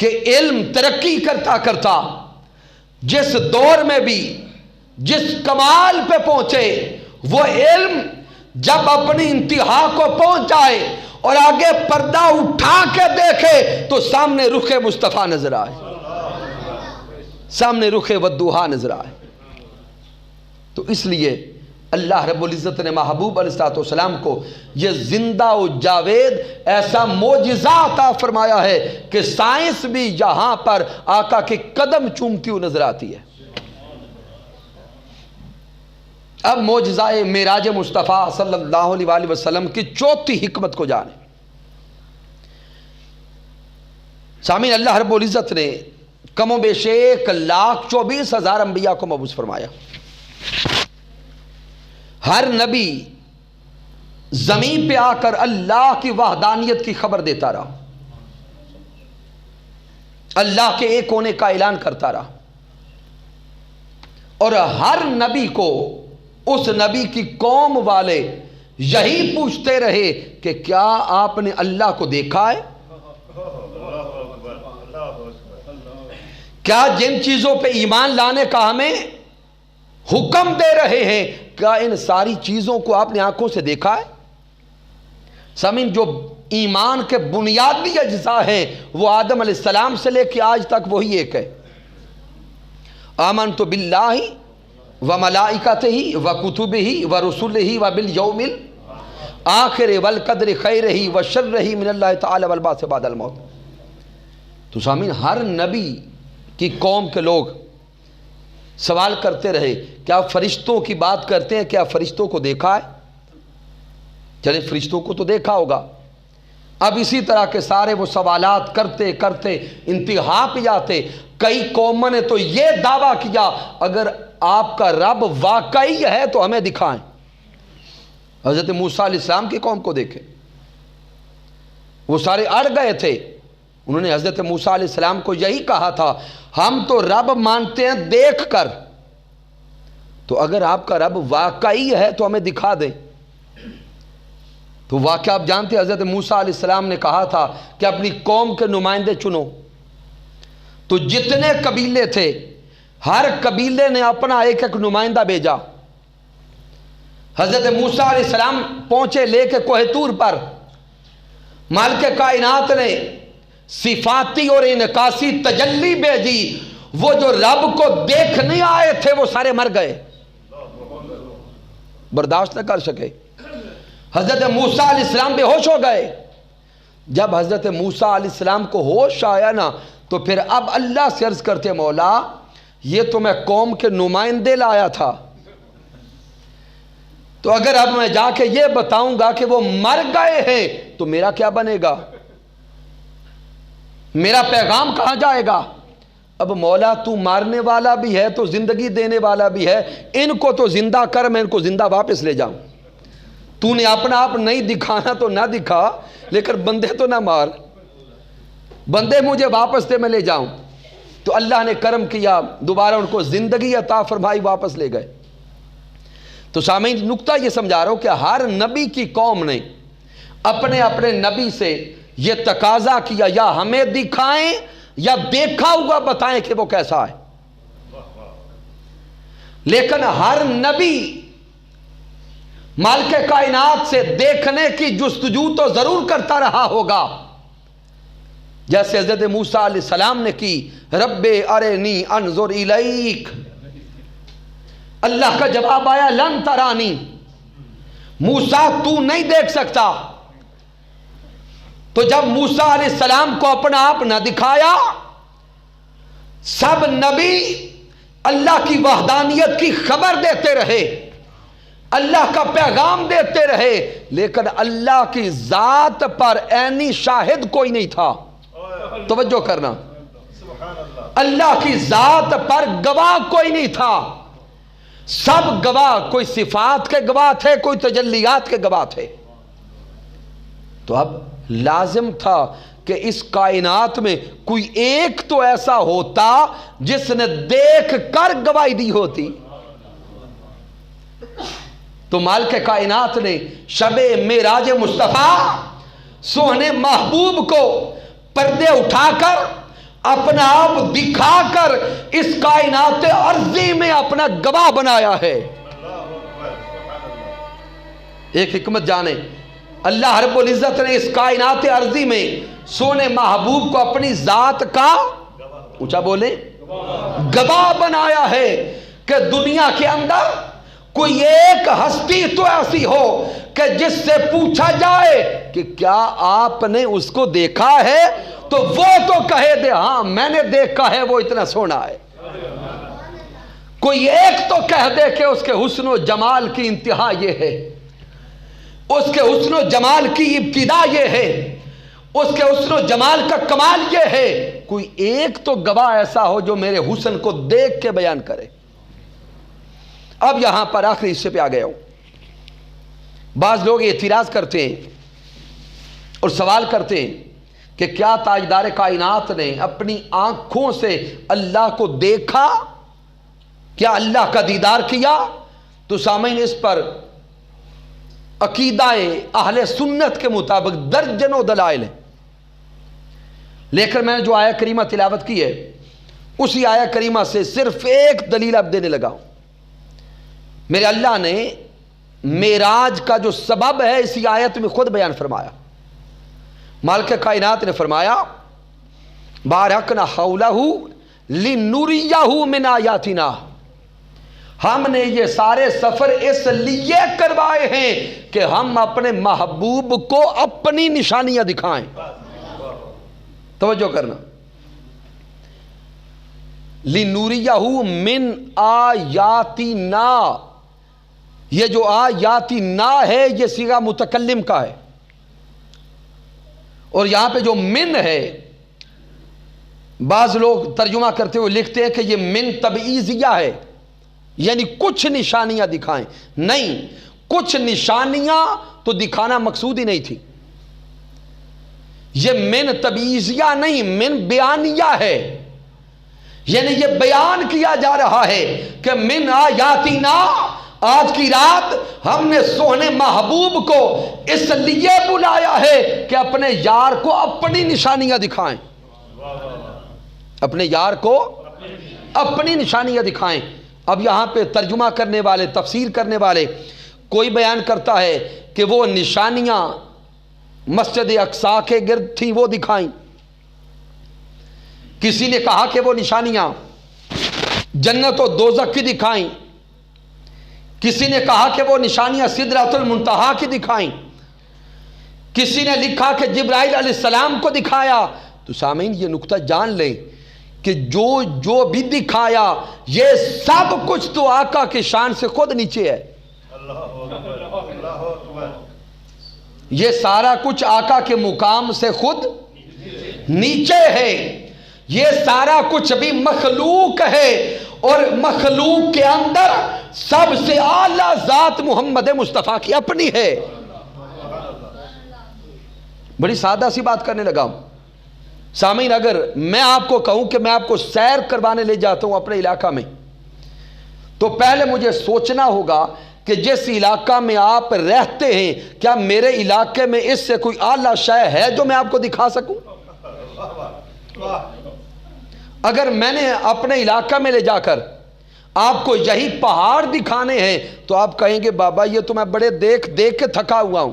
کہ علم ترقی کرتا کرتا جس دور میں بھی جس کمال پہ پہنچے، وہ علم جب اپنی انتہا کو پہنچ جائے اور آگے پردہ اٹھا کے دیکھے تو سامنے رخ مصطفیٰ نظر آئے، سامنے رخ ودوحا نظر آئے۔ تو اس لیے اللہ رب العزت نے محبوب علیہ السلام کو یہ زندہ و جاوید ایسا معجزہ عطا فرمایا ہے کہ سائنس بھی یہاں پر آقا کے قدم چومتی ہوئی نظر آتی ہے۔ اب معجزہ معراج مصطفیٰ صلی اللہ علیہ وآلہ وسلم کی چوتھی حکمت کو جانیں۔ سامعین، اللہ رب العزت نے کم و بیش 1,24,000 انبیاء کو مبعوث فرمایا۔ ہر نبی زمین پہ آ کر اللہ کی وحدانیت کی خبر دیتا رہا، اللہ کے ایک ہونے کا اعلان کرتا رہا، اور ہر نبی کو اس نبی کی قوم والے یہی پوچھتے رہے کہ کیا آپ نے اللہ کو دیکھا ہے؟ کیا جن چیزوں پہ ایمان لانے کا ہمیں حکم دے رہے ہیں کیا ان ساری چیزوں کو آپ نے آنکھوں سے دیکھا ہے؟ سامعین، جو ایمان کے بنیادی اجزاء ہیں وہ آدم علیہ السلام سے لے کے آج تک وہی ایک ہے۔ آمنت باللہ وملائکتہ وکتبہ ورسلہ وبالیوم الآخر والقدر خیرہ وشرہ من اللہ تعالی والبعث بعد الموت۔ تو سامعین، ہر نبی کی قوم کے لوگ سوال کرتے رہے کیا فرشتوں کی بات کرتے ہیں، کیا فرشتوں کو دیکھا ہے؟ چلے فرشتوں کو تو دیکھا ہوگا۔ اب اسی طرح کے سارے وہ سوالات کرتے کرتے انتہا پہ جاتے۔ کئی قوموں نے تو یہ دعویٰ کیا اگر آپ کا رب واقعی ہے تو ہمیں دکھائیں۔ حضرت موسیٰ علیہ السلام کی قوم کو دیکھیں، وہ سارے اڑ گئے تھے۔ انہوں نے حضرت موسیٰ علیہ السلام کو یہی کہا تھا ہم تو رب مانتے ہیں دیکھ کر، تو اگر آپ کا رب واقعی ہے تو ہمیں دکھا دیں۔ تو واقعہ آپ جانتے ہیں، حضرت موسیٰ علیہ السلام نے کہا تھا کہ اپنی قوم کے نمائندے چنو، تو جتنے قبیلے تھے ہر قبیلے نے اپنا ایک ایک نمائندہ بھیجا. حضرت موسیٰ علیہ السلام پہنچے لے کے کوہ طور پر. مالک کائنات نے صفاتی اور انعکاسی تجلی بھیجی. وہ جو رب کو دیکھنے آئے تھے وہ سارے مر گئے, برداشت نہ کر سکے. حضرت موسیٰ علیہ السلام بے ہوش ہو گئے. جب حضرت موسیٰ علیہ السلام کو ہوش آیا نا تو پھر اب اللہ سے عرض کرتے مولا یہ تو میں قوم کے نمائندے لایا تھا, تو اگر اب میں جا کے یہ بتاؤں گا کہ وہ مر گئے ہیں تو میرا کیا بنے گا, میرا پیغام کہاں جائے گا. اب مولا تو مارنے والا بھی ہے تو زندگی دینے والا بھی ہے, ان کو تو زندہ کر, میں ان کو زندہ واپس لے جاؤں. تو نے اپنا آپ نہیں دکھانا تو نہ دکھا, لیکن بندے تو نہ مار, بندے مجھے واپس دے, میں لے جاؤں. تو اللہ نے کرم کیا, دوبارہ ان کو زندگی عطا فرمائی, واپس لے گئے. تو سامعین نکتہ یہ سمجھا رہا ہوں کہ ہر نبی کی قوم نے اپنے اپنے نبی سے یہ تقاضا کیا یا ہمیں دکھائیں یا دیکھا ہوا بتائیں کہ وہ کیسا ہے. لیکن ہر نبی مالک کائنات سے دیکھنے کی جستجو تو ضرور کرتا رہا ہوگا, جیسے حضرت موسیٰ علیہ السلام نے کی, رب ارنی انظر الیک. اللہ کا جواب آیا لن ترانی, موسیٰ تو نہیں دیکھ سکتا. تو جب موسیٰ علیہ السلام کو اپنا آپ نہ دکھایا, سب نبی اللہ کی وحدانیت کی خبر دیتے رہے, اللہ کا پیغام دیتے رہے, لیکن اللہ کی ذات پر عینی شاہد کوئی نہیں تھا. توجہ کرنا, اللہ کی ذات پر گواہ کوئی نہیں تھا. سب گواہ, کوئی صفات کے گواہ تھے, کوئی تجلیات کے گواہ تھے. تو اب لازم تھا کہ اس کائنات میں کوئی ایک تو ایسا ہوتا جس نے دیکھ کر گواہی دی ہوتی. تو مالک کائنات نے شب معراج مصطفیٰ سوہنے محبوب کو پردے اٹھا کر اپنا آپ دکھا کر اس کائنات ارضی میں اپنا گواہ بنایا ہے. ایک حکمت جانے, اللہ رب العزت نے اس کائنات ارضی میں سونے محبوب کو اپنی ذات کا اونچا بولے گواہ بنایا ہے کہ دنیا کے اندر کوئی ایک ہستی تو ایسی ہو کہ جس سے پوچھا جائے کہ کیا آپ نے اس کو دیکھا ہے, تو وہ تو کہے دے ہاں میں نے دیکھا ہے, وہ اتنا سونا ہے. کوئی ایک تو کہہ دے کہ اس کے حسن و جمال کی انتہا یہ ہے, اس کے حسن و جمال کی ابتدا یہ ہے, اس کے حسن و جمال کا کمال یہ ہے. کوئی ایک تو گواہ ایسا ہو جو میرے حسن کو دیکھ کے بیان کرے. اب یہاں پر آخری حصے پہ آ گیا ہوں. بعض لوگ اعتراض کرتے ہیں اور سوال کرتے ہیں کہ کیا تاجدار کائنات نے اپنی آنکھوں سے اللہ کو دیکھا, کیا اللہ کا دیدار کیا؟ تو سامعین اس پر عقیدہ اہل سنت کے مطابق درجنوں دلائل ہیں, لیکن میں نے جو آیہ کریمہ تلاوت کی ہے اسی آیہ کریمہ سے صرف ایک دلیل اب دینے لگا ہوں. میرے اللہ نے معراج کا جو سبب ہے اسی آیت میں خود بیان فرمایا. مالک کائنات نے فرمایا بارکنا حولہ لنریہ من آیاتنا, ہم نے یہ سارے سفر اس لیے کروائے ہیں کہ ہم اپنے محبوب کو اپنی نشانیاں دکھائیں. توجہ کرنا, لنریہ من آیاتنا, یہ جو آیاتنا ہے یہ صیغہ متکلم کا ہے, اور یہاں پہ جو من ہے بعض لوگ ترجمہ کرتے ہوئے لکھتے ہیں کہ یہ من تبعیضیہ ہے, یعنی کچھ نشانیاں دکھائیں. نہیں, کچھ نشانیاں تو دکھانا مقصود ہی نہیں تھی. یہ من تبعیضیہ نہیں, من بیانیہ ہے, یعنی یہ بیان کیا جا رہا ہے کہ من آیاتنا, آج کی رات ہم نے سوہنے محبوب کو اس لیے بلایا ہے کہ اپنے یار کو اپنی نشانیاں دکھائیں. اپنے یار کو اپنی نشانیاں دکھائیں۔ اب یہاں پہ ترجمہ کرنے والے، تفسیر کرنے والے، کوئی بیان کرتا ہے کہ وہ نشانیاں مسجد اقصی کے گرد تھیں وہ دکھائیں، کسی نے کہا کہ وہ نشانیاں جنت و دوزخ کی دکھائیں، کسی نے کہا کہ وہ نشانیاں سدرۃ المنتہا کی دکھائیں، کسی نے لکھا کہ جبرائیل علیہ السلام کو دکھایا۔ تو سامعین یہ نقطہ جان لیں کہ جو بھی دکھایا یہ سب کچھ تو آقا کی شان سے خود نیچے ہے، یہ سارا کچھ آقا کے مقام سے خود نیچے ہے، یہ سارا کچھ بھی مخلوق ہے، اور مخلوق کے اندر سب سے اعلیٰ ذات محمد مصطفیٰ کی اپنی ہے۔ بڑی سادہ سی بات کرنے لگا ہوں سامعین، اگر میں آپ کو کہوں کہ میں آپ کو سیر کروانے لے جاتا ہوں اپنے علاقہ میں، تو پہلے مجھے سوچنا ہوگا کہ جس علاقہ میں آپ رہتے ہیں کیا میرے علاقے میں اس سے کوئی اعلیٰ شے ہے جو میں آپ کو دکھا سکوں؟ اگر میں نے اپنے علاقہ میں لے جا کر آپ کو یہی پہاڑ دکھانے ہیں تو آپ کہیں گے بابا یہ تو میں بڑے دیکھ کے تھکا ہوا ہوں۔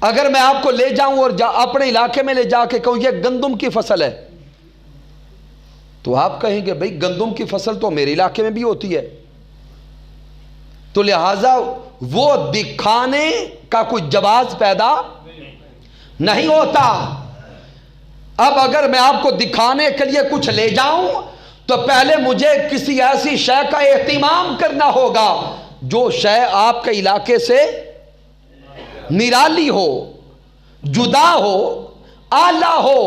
اگر میں آپ کو لے جاؤں اور اپنے علاقے میں لے جا کے کہوں یہ گندم کی فصل ہے تو آپ کہیں گے بھئی گندم کی فصل تو میرے علاقے میں بھی ہوتی ہے۔ تو لہٰذا وہ دکھانے کا کوئی جواز پیدا نہیں ہوتا۔ اب اگر میں آپ کو دکھانے کے لیے کچھ لے جاؤں تو پہلے مجھے کسی ایسی شے کا اہتمام کرنا ہوگا جو شے آپ کے علاقے سے نرالی ہو، جدا ہو، اعلیٰ ہو،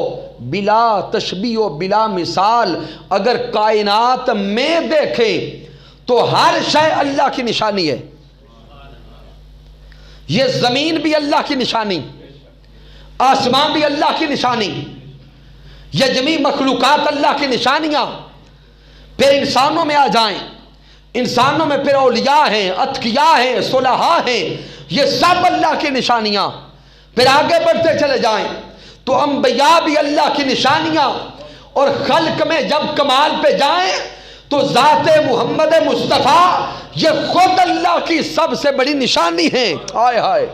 بلا تشبیہ و بلا مثال۔ اگر کائنات میں دیکھیں تو ہر شے اللہ کی نشانی ہے، یہ زمین بھی اللہ کی نشانی، آسمان بھی اللہ کی نشانی، یہ جمیع مخلوقات اللہ کی نشانیاں۔ پھر انسانوں میں آ جائیں، انسانوں میں پھر اولیاء ہیں، اتقیاء ہیں، صلحاء ہیں، یہ سب اللہ کی نشانیاں۔ پھر آگے بڑھتے چلے جائیں تو انبیاء بھی اللہ کی نشانیاں، اور خلق میں جب کمال پہ جائیں تو ذات محمد مصطفیٰ یہ خود اللہ کی سب سے بڑی نشانی ہے۔ ہائے ہائے،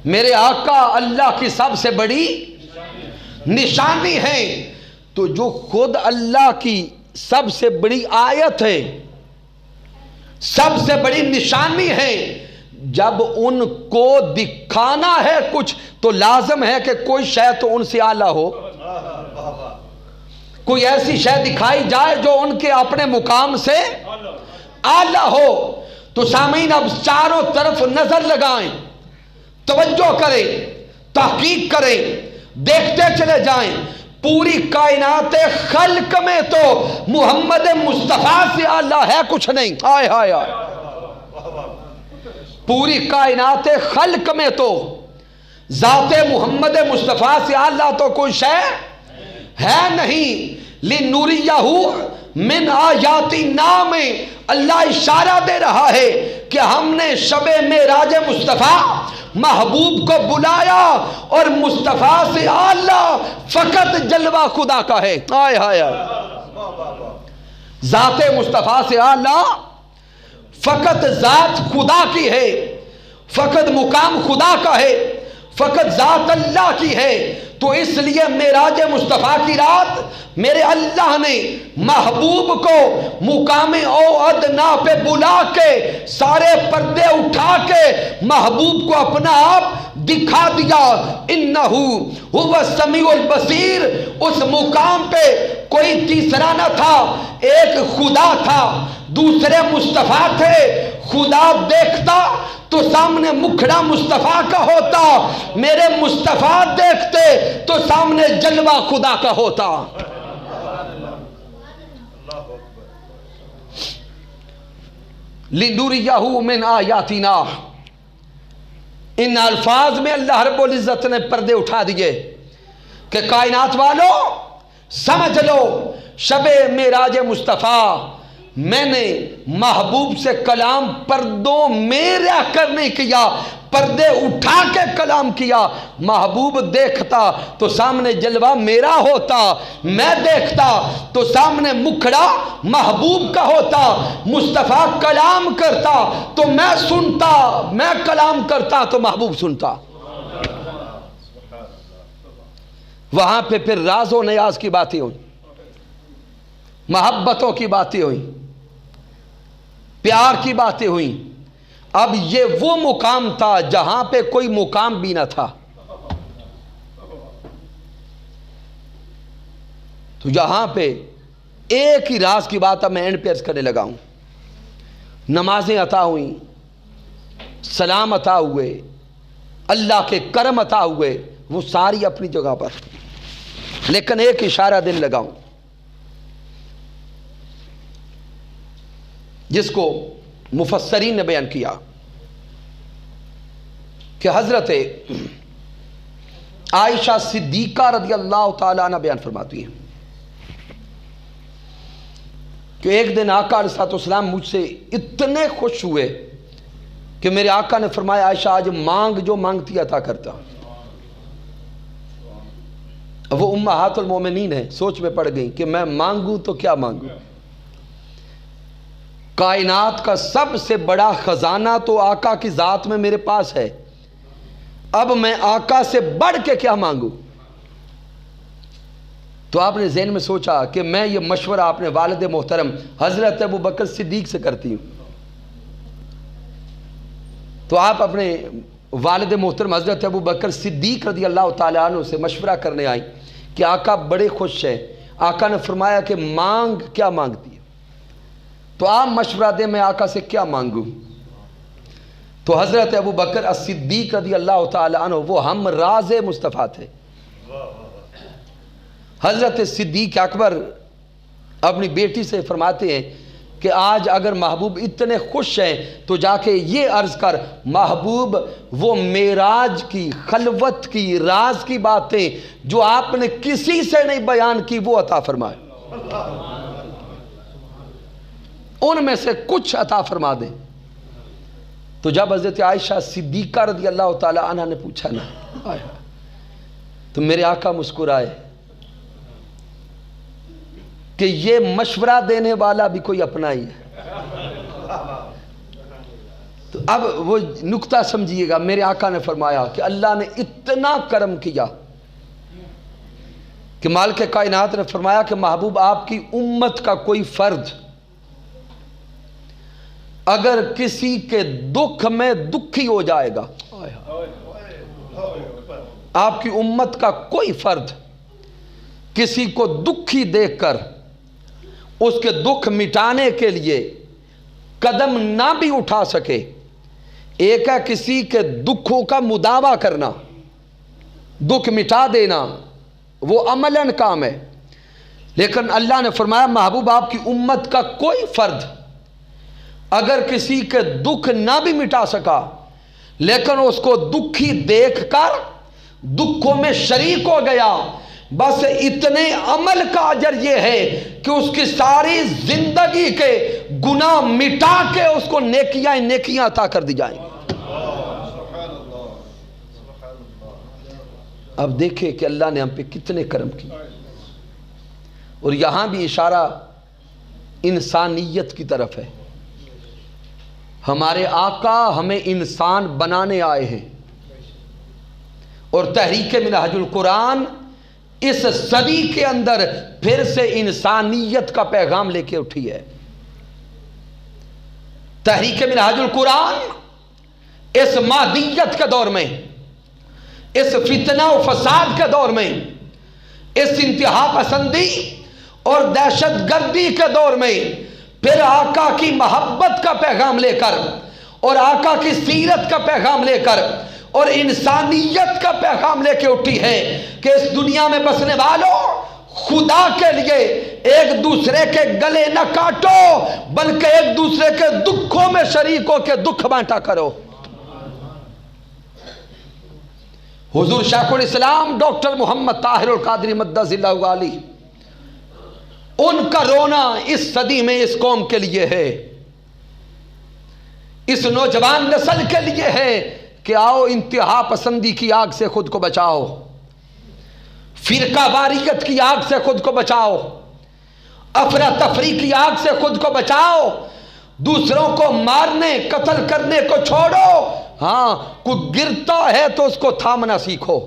میرے آقا اللہ کی سب سے بڑی نشانی ہے۔ تو جو خود اللہ کی سب سے بڑی آیت ہے، سب سے بڑی نشانی ہے، جب ان کو دکھانا ہے کچھ تو لازم ہے کہ کوئی شے تو ان سے اعلیٰ ہو، کوئی ایسی شے دکھائی جائے جو ان کے اپنے مقام سے اعلیٰ ہو۔ تو سامعین اب چاروں طرف نظر لگائیں، توجہ کریں، تحقیق کریں، دیکھتے چلے جائیں۔ پوری کائنات خلق میں تو محمد مصطفیٰ سے اعلیٰ ہے کچھ نہیں۔ آئے ہائے ہائے، پوری کائنات خلق میں تو ذات محمد مصطفیٰ سے اعلیٰ تو کوئی شے ہے نہیں۔ لِنُرِيَّهُ مِنْ آیَاتِنَا میں اللہ اشارہ دے رہا ہے کہ ہم نے شب معراج مصطفیٰ محبوب کو بلایا، اور مصطفیٰ سے اعلیٰ فقط جلوہ خدا کا ہے۔ آئے ہائے، ذات مصطفیٰ سے اعلیٰ فقط ذات خدا کی ہے، فقط مقام خدا کا ہے، فقط ذات اللہ کی ہے۔ تو اس لیے معراج مصطفیٰ کی رات میرے اللہ نے محبوب کو مقام او ادنا پہ بلا کے سارے پردے اٹھا کے محبوب کو اپنا آپ دکھا دیا۔ انہو هو السمیع البصیر، اس مقام پہ کوئی تیسرا نہ تھا، ایک خدا تھا، دوسرے مصطفیٰ تھے۔ خدا دیکھتا تو سامنے مکھڑا مصطفیٰ کا ہوتا، میرے مصطفیٰ دیکھتے تو سامنے جلوہ خدا کا ہوتا۔ لِنُرِيَّهُ مِنْ آیَاتِنَا، ان الفاظ میں اللہ رب العزت نے پردے اٹھا دیے کہ کائنات والو سمجھ لو، شب معراج مصطفیٰ میں نے محبوب سے کلام پردوں میں رہ کر نہیں کیا، پردے اٹھا کے کلام کیا، محبوب دیکھتا تو سامنے جلوہ میرا ہوتا، میں دیکھتا تو سامنے مکھڑا محبوب کا ہوتا، مصطفیٰ کلام کرتا تو میں سنتا، میں کلام کرتا تو محبوب سنتا۔ وہاں پہ پھر راز و نیاز کی باتیں ہوئی، محبتوں کی باتیں ہوئی، پیار کی باتیں ہوئیں۔ اب یہ وہ مقام تھا جہاں پہ کوئی مقام بھی نہ تھا، تو یہاں پہ ایک ہی راز کی بات اب میں اینڈ پہ عرض کرنے لگا ہوں۔ نمازیں عطا ہوئیں، سلام عطا ہوئے، اللہ کے کرم عطا ہوئے، وہ ساری اپنی جگہ پر، لیکن ایک اشارہ دینے لگا ہوں جس کو مفسرین نے بیان کیا کہ حضرت عائشہ صدیقہ رضی اللہ تعالیٰ عنہ بیان فرماتی ہیں کہ ایک دن آقا علیہ السلام مجھ سے اتنے خوش ہوئے کہ میرے آقا نے فرمایا عائشہ آج مانگ جو مانگتی عطا کرتا۔ وہ امہات المومنین ہیں، سوچ میں پڑ گئیں کہ میں مانگوں تو کیا مانگوں، کائنات کا سب سے بڑا خزانہ تو آقا کی ذات میں میرے پاس ہے، اب میں آقا سے بڑھ کے کیا مانگوں؟ تو آپ نے ذہن میں سوچا کہ میں یہ مشورہ اپنے والد محترم حضرت ابوبکر صدیق سے کرتی ہوں۔ تو آپ اپنے والد محترم حضرت ابوبکر صدیق رضی اللہ تعالیٰ عنہ سے مشورہ کرنے آئی کہ آقا بڑے خوش ہیں۔ آقا نے فرمایا کہ مانگ کیا مانگتی ہے؟ تو آپ مشورہ دیں میں آقا سے کیا مانگوں؟ تو حضرت ابوبکر صدیق رضی اللہ تعالیٰ عنہ وہ ہم راز مصطفیٰ تھے۔ حضرت صدیق اکبر اپنی بیٹی سے فرماتے ہیں کہ آج اگر محبوب اتنے خوش ہیں تو جا کے یہ عرض کر محبوب وہ معراج کی، خلوت کی، راز کی باتیں جو آپ نے کسی سے نہیں بیان کی وہ عطا فرمائے، ان میں سے کچھ عطا فرما دیں۔ تو جب حضرت عائشہ صدیقہ رضی اللہ تعالی عنہ نے پوچھا نا تو میرے آقا مسکرائے کہ یہ مشورہ دینے والا بھی کوئی اپنا ہی ہے۔ تو اب وہ نکتہ سمجھیے گا، میرے آقا نے فرمایا کہ اللہ نے اتنا کرم کیا کہ مالک کائنات نے فرمایا کہ محبوب آپ کی امت کا کوئی فرد اگر کسی کے دکھ میں دکھی ہو جائے گا، آپ کی امت کا کوئی فرد کسی کو دکھی دیکھ کر اس کے دکھ مٹانے کے لیے قدم نہ بھی اٹھا سکے، ایک ہے کسی کے دکھوں کا مداوع کرنا، دکھ مٹا دینا، وہ عملاً کام ہے، لیکن اللہ نے فرمایا محبوب آپ کی امت کا کوئی فرد اگر کسی کے دکھ نہ بھی مٹا سکا لیکن اس کو دکھی دیکھ کر دکھوں میں شریک ہو گیا، بس اتنے عمل کا اجر یہ ہے کہ اس کی ساری زندگی کے گناہ مٹا کے اس کو نیکیاں عطا کر دی جائیں۔ اب دیکھیں کہ اللہ نے ہم پہ کتنے کرم کی، اور یہاں بھی اشارہ انسانیت کی طرف ہے۔ ہمارے آقا ہمیں انسان بنانے آئے ہیں، اور تحریک منہج القرآن اس صدی کے اندر پھر سے انسانیت کا پیغام لے کے اٹھی ہے۔ تحریک منہج القرآن اس مادیت کے دور میں، اس فتنہ و فساد کے دور میں، اس انتہا پسندی اور دہشت گردی کے دور میں پھر آقا کی محبت کا پیغام لے کر اور آقا کی سیرت کا پیغام لے کر اور انسانیت کا پیغام لے کے اٹھی ہے کہ اس دنیا میں بسنے والوں خدا کے لیے ایک دوسرے کے گلے نہ کاٹو بلکہ ایک دوسرے کے دکھوں میں شریک ہو کے دکھ بانٹا کرو۔ حضور شیخ الاسلام ڈاکٹر محمد طاہر القادری مدث اللہ علیہ، ان کا رونا اس صدی میں اس قوم کے لیے ہے، اس نوجوان نسل کے لیے ہے کہ آؤ انتہا پسندی کی آگ سے خود کو بچاؤ، فرقہ واریت کی آگ سے خود کو بچاؤ، افراتفری کی آگ سے خود کو بچاؤ، دوسروں کو مارنے قتل کرنے کو چھوڑو، ہاں کوئی گرتا ہے تو اس کو تھامنا سیکھو،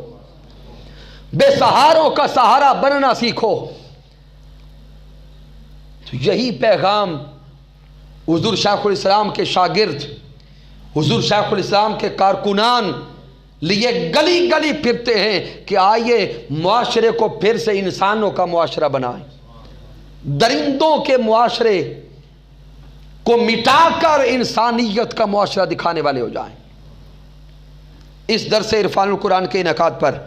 بے سہاروں کا سہارا بننا سیکھو۔ تو یہی پیغام حضور شیخ الاسلام کے شاگرد، حضور شیخ الاسلام کے کارکنان لیے گلی گلی پھرتے ہیں کہ آئیے معاشرے کو پھر سے انسانوں کا معاشرہ بنائیں، درندوں کے معاشرے کو مٹا کر انسانیت کا معاشرہ دکھانے والے ہو جائیں۔ اس درس عرفان القرآن کے انعقاد پر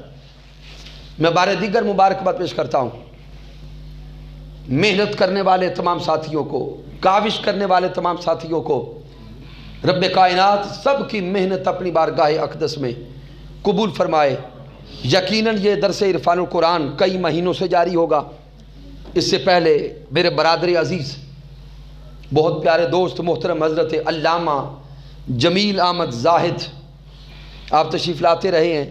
میں بارے دیگر مبارکباد پیش کرتا ہوں محنت کرنے والے تمام ساتھیوں کو، کاوش کرنے والے تمام ساتھیوں کو۔ رب کائنات سب کی محنت اپنی بارگاہ اقدس میں قبول فرمائے۔ یقیناً یہ درس عرفان القرآن کئی مہینوں سے جاری ہوگا۔ اس سے پہلے میرے برادر عزیز، بہت پیارے دوست محترم حضرت علامہ جمیل احمد زاہد، آپ تشریف لاتے رہے ہیں،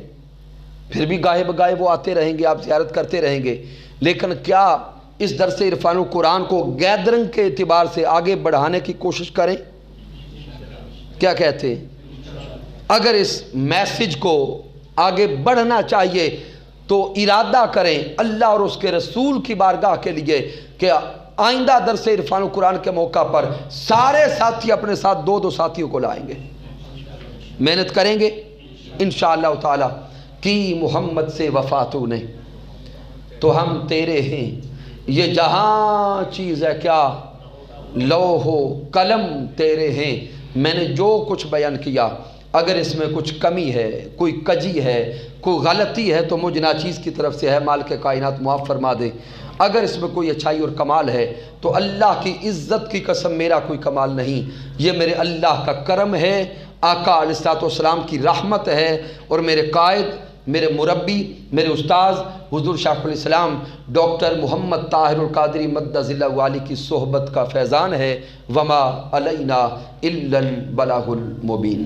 پھر بھی گاہے بگاہے وہ آتے رہیں گے، آپ زیارت کرتے رہیں گے، لیکن کیا اس درس عرفان القرآن کو گیدرنگ کے اعتبار سے آگے بڑھانے کی کوشش کریں؟ کیا کہتے ہیں؟ اگر اس میسج کو آگے بڑھنا چاہیے تو ارادہ کریں اللہ اور اس کے رسول کی بارگاہ کے لیے کہ آئندہ درس عرفان القرآن کے موقع پر سارے ساتھی اپنے ساتھ دو دو ساتھیوں کو لائیں گے، محنت کریں گے انشاءاللہ تعالی۔ کی محمد سے وفا تو نے تو ہم تیرے ہیں، یہ جہاں چیز ہے کیا لوح و قلم تیرے ہیں۔ میں نے جو کچھ بیان کیا اگر اس میں کچھ کمی ہے، کوئی کجی ہے، کوئی غلطی ہے تو مجھ ناچیز کی طرف سے ہے، مالک کائنات معاف فرما دے۔ اگر اس میں کوئی اچھائی اور کمال ہے تو اللہ کی عزت کی قسم میرا کوئی کمال نہیں، یہ میرے اللہ کا کرم ہے، آقا علیہ السلام کی رحمت ہے، اور میرے قائد، میرے مربی، میرے استاذ حضور شیخ الاسلام ڈاکٹر محمد طاہر القادری مدد اللہ والی کی صحبت کا فیضان ہے۔ وما علینا الا البلاغ المبین۔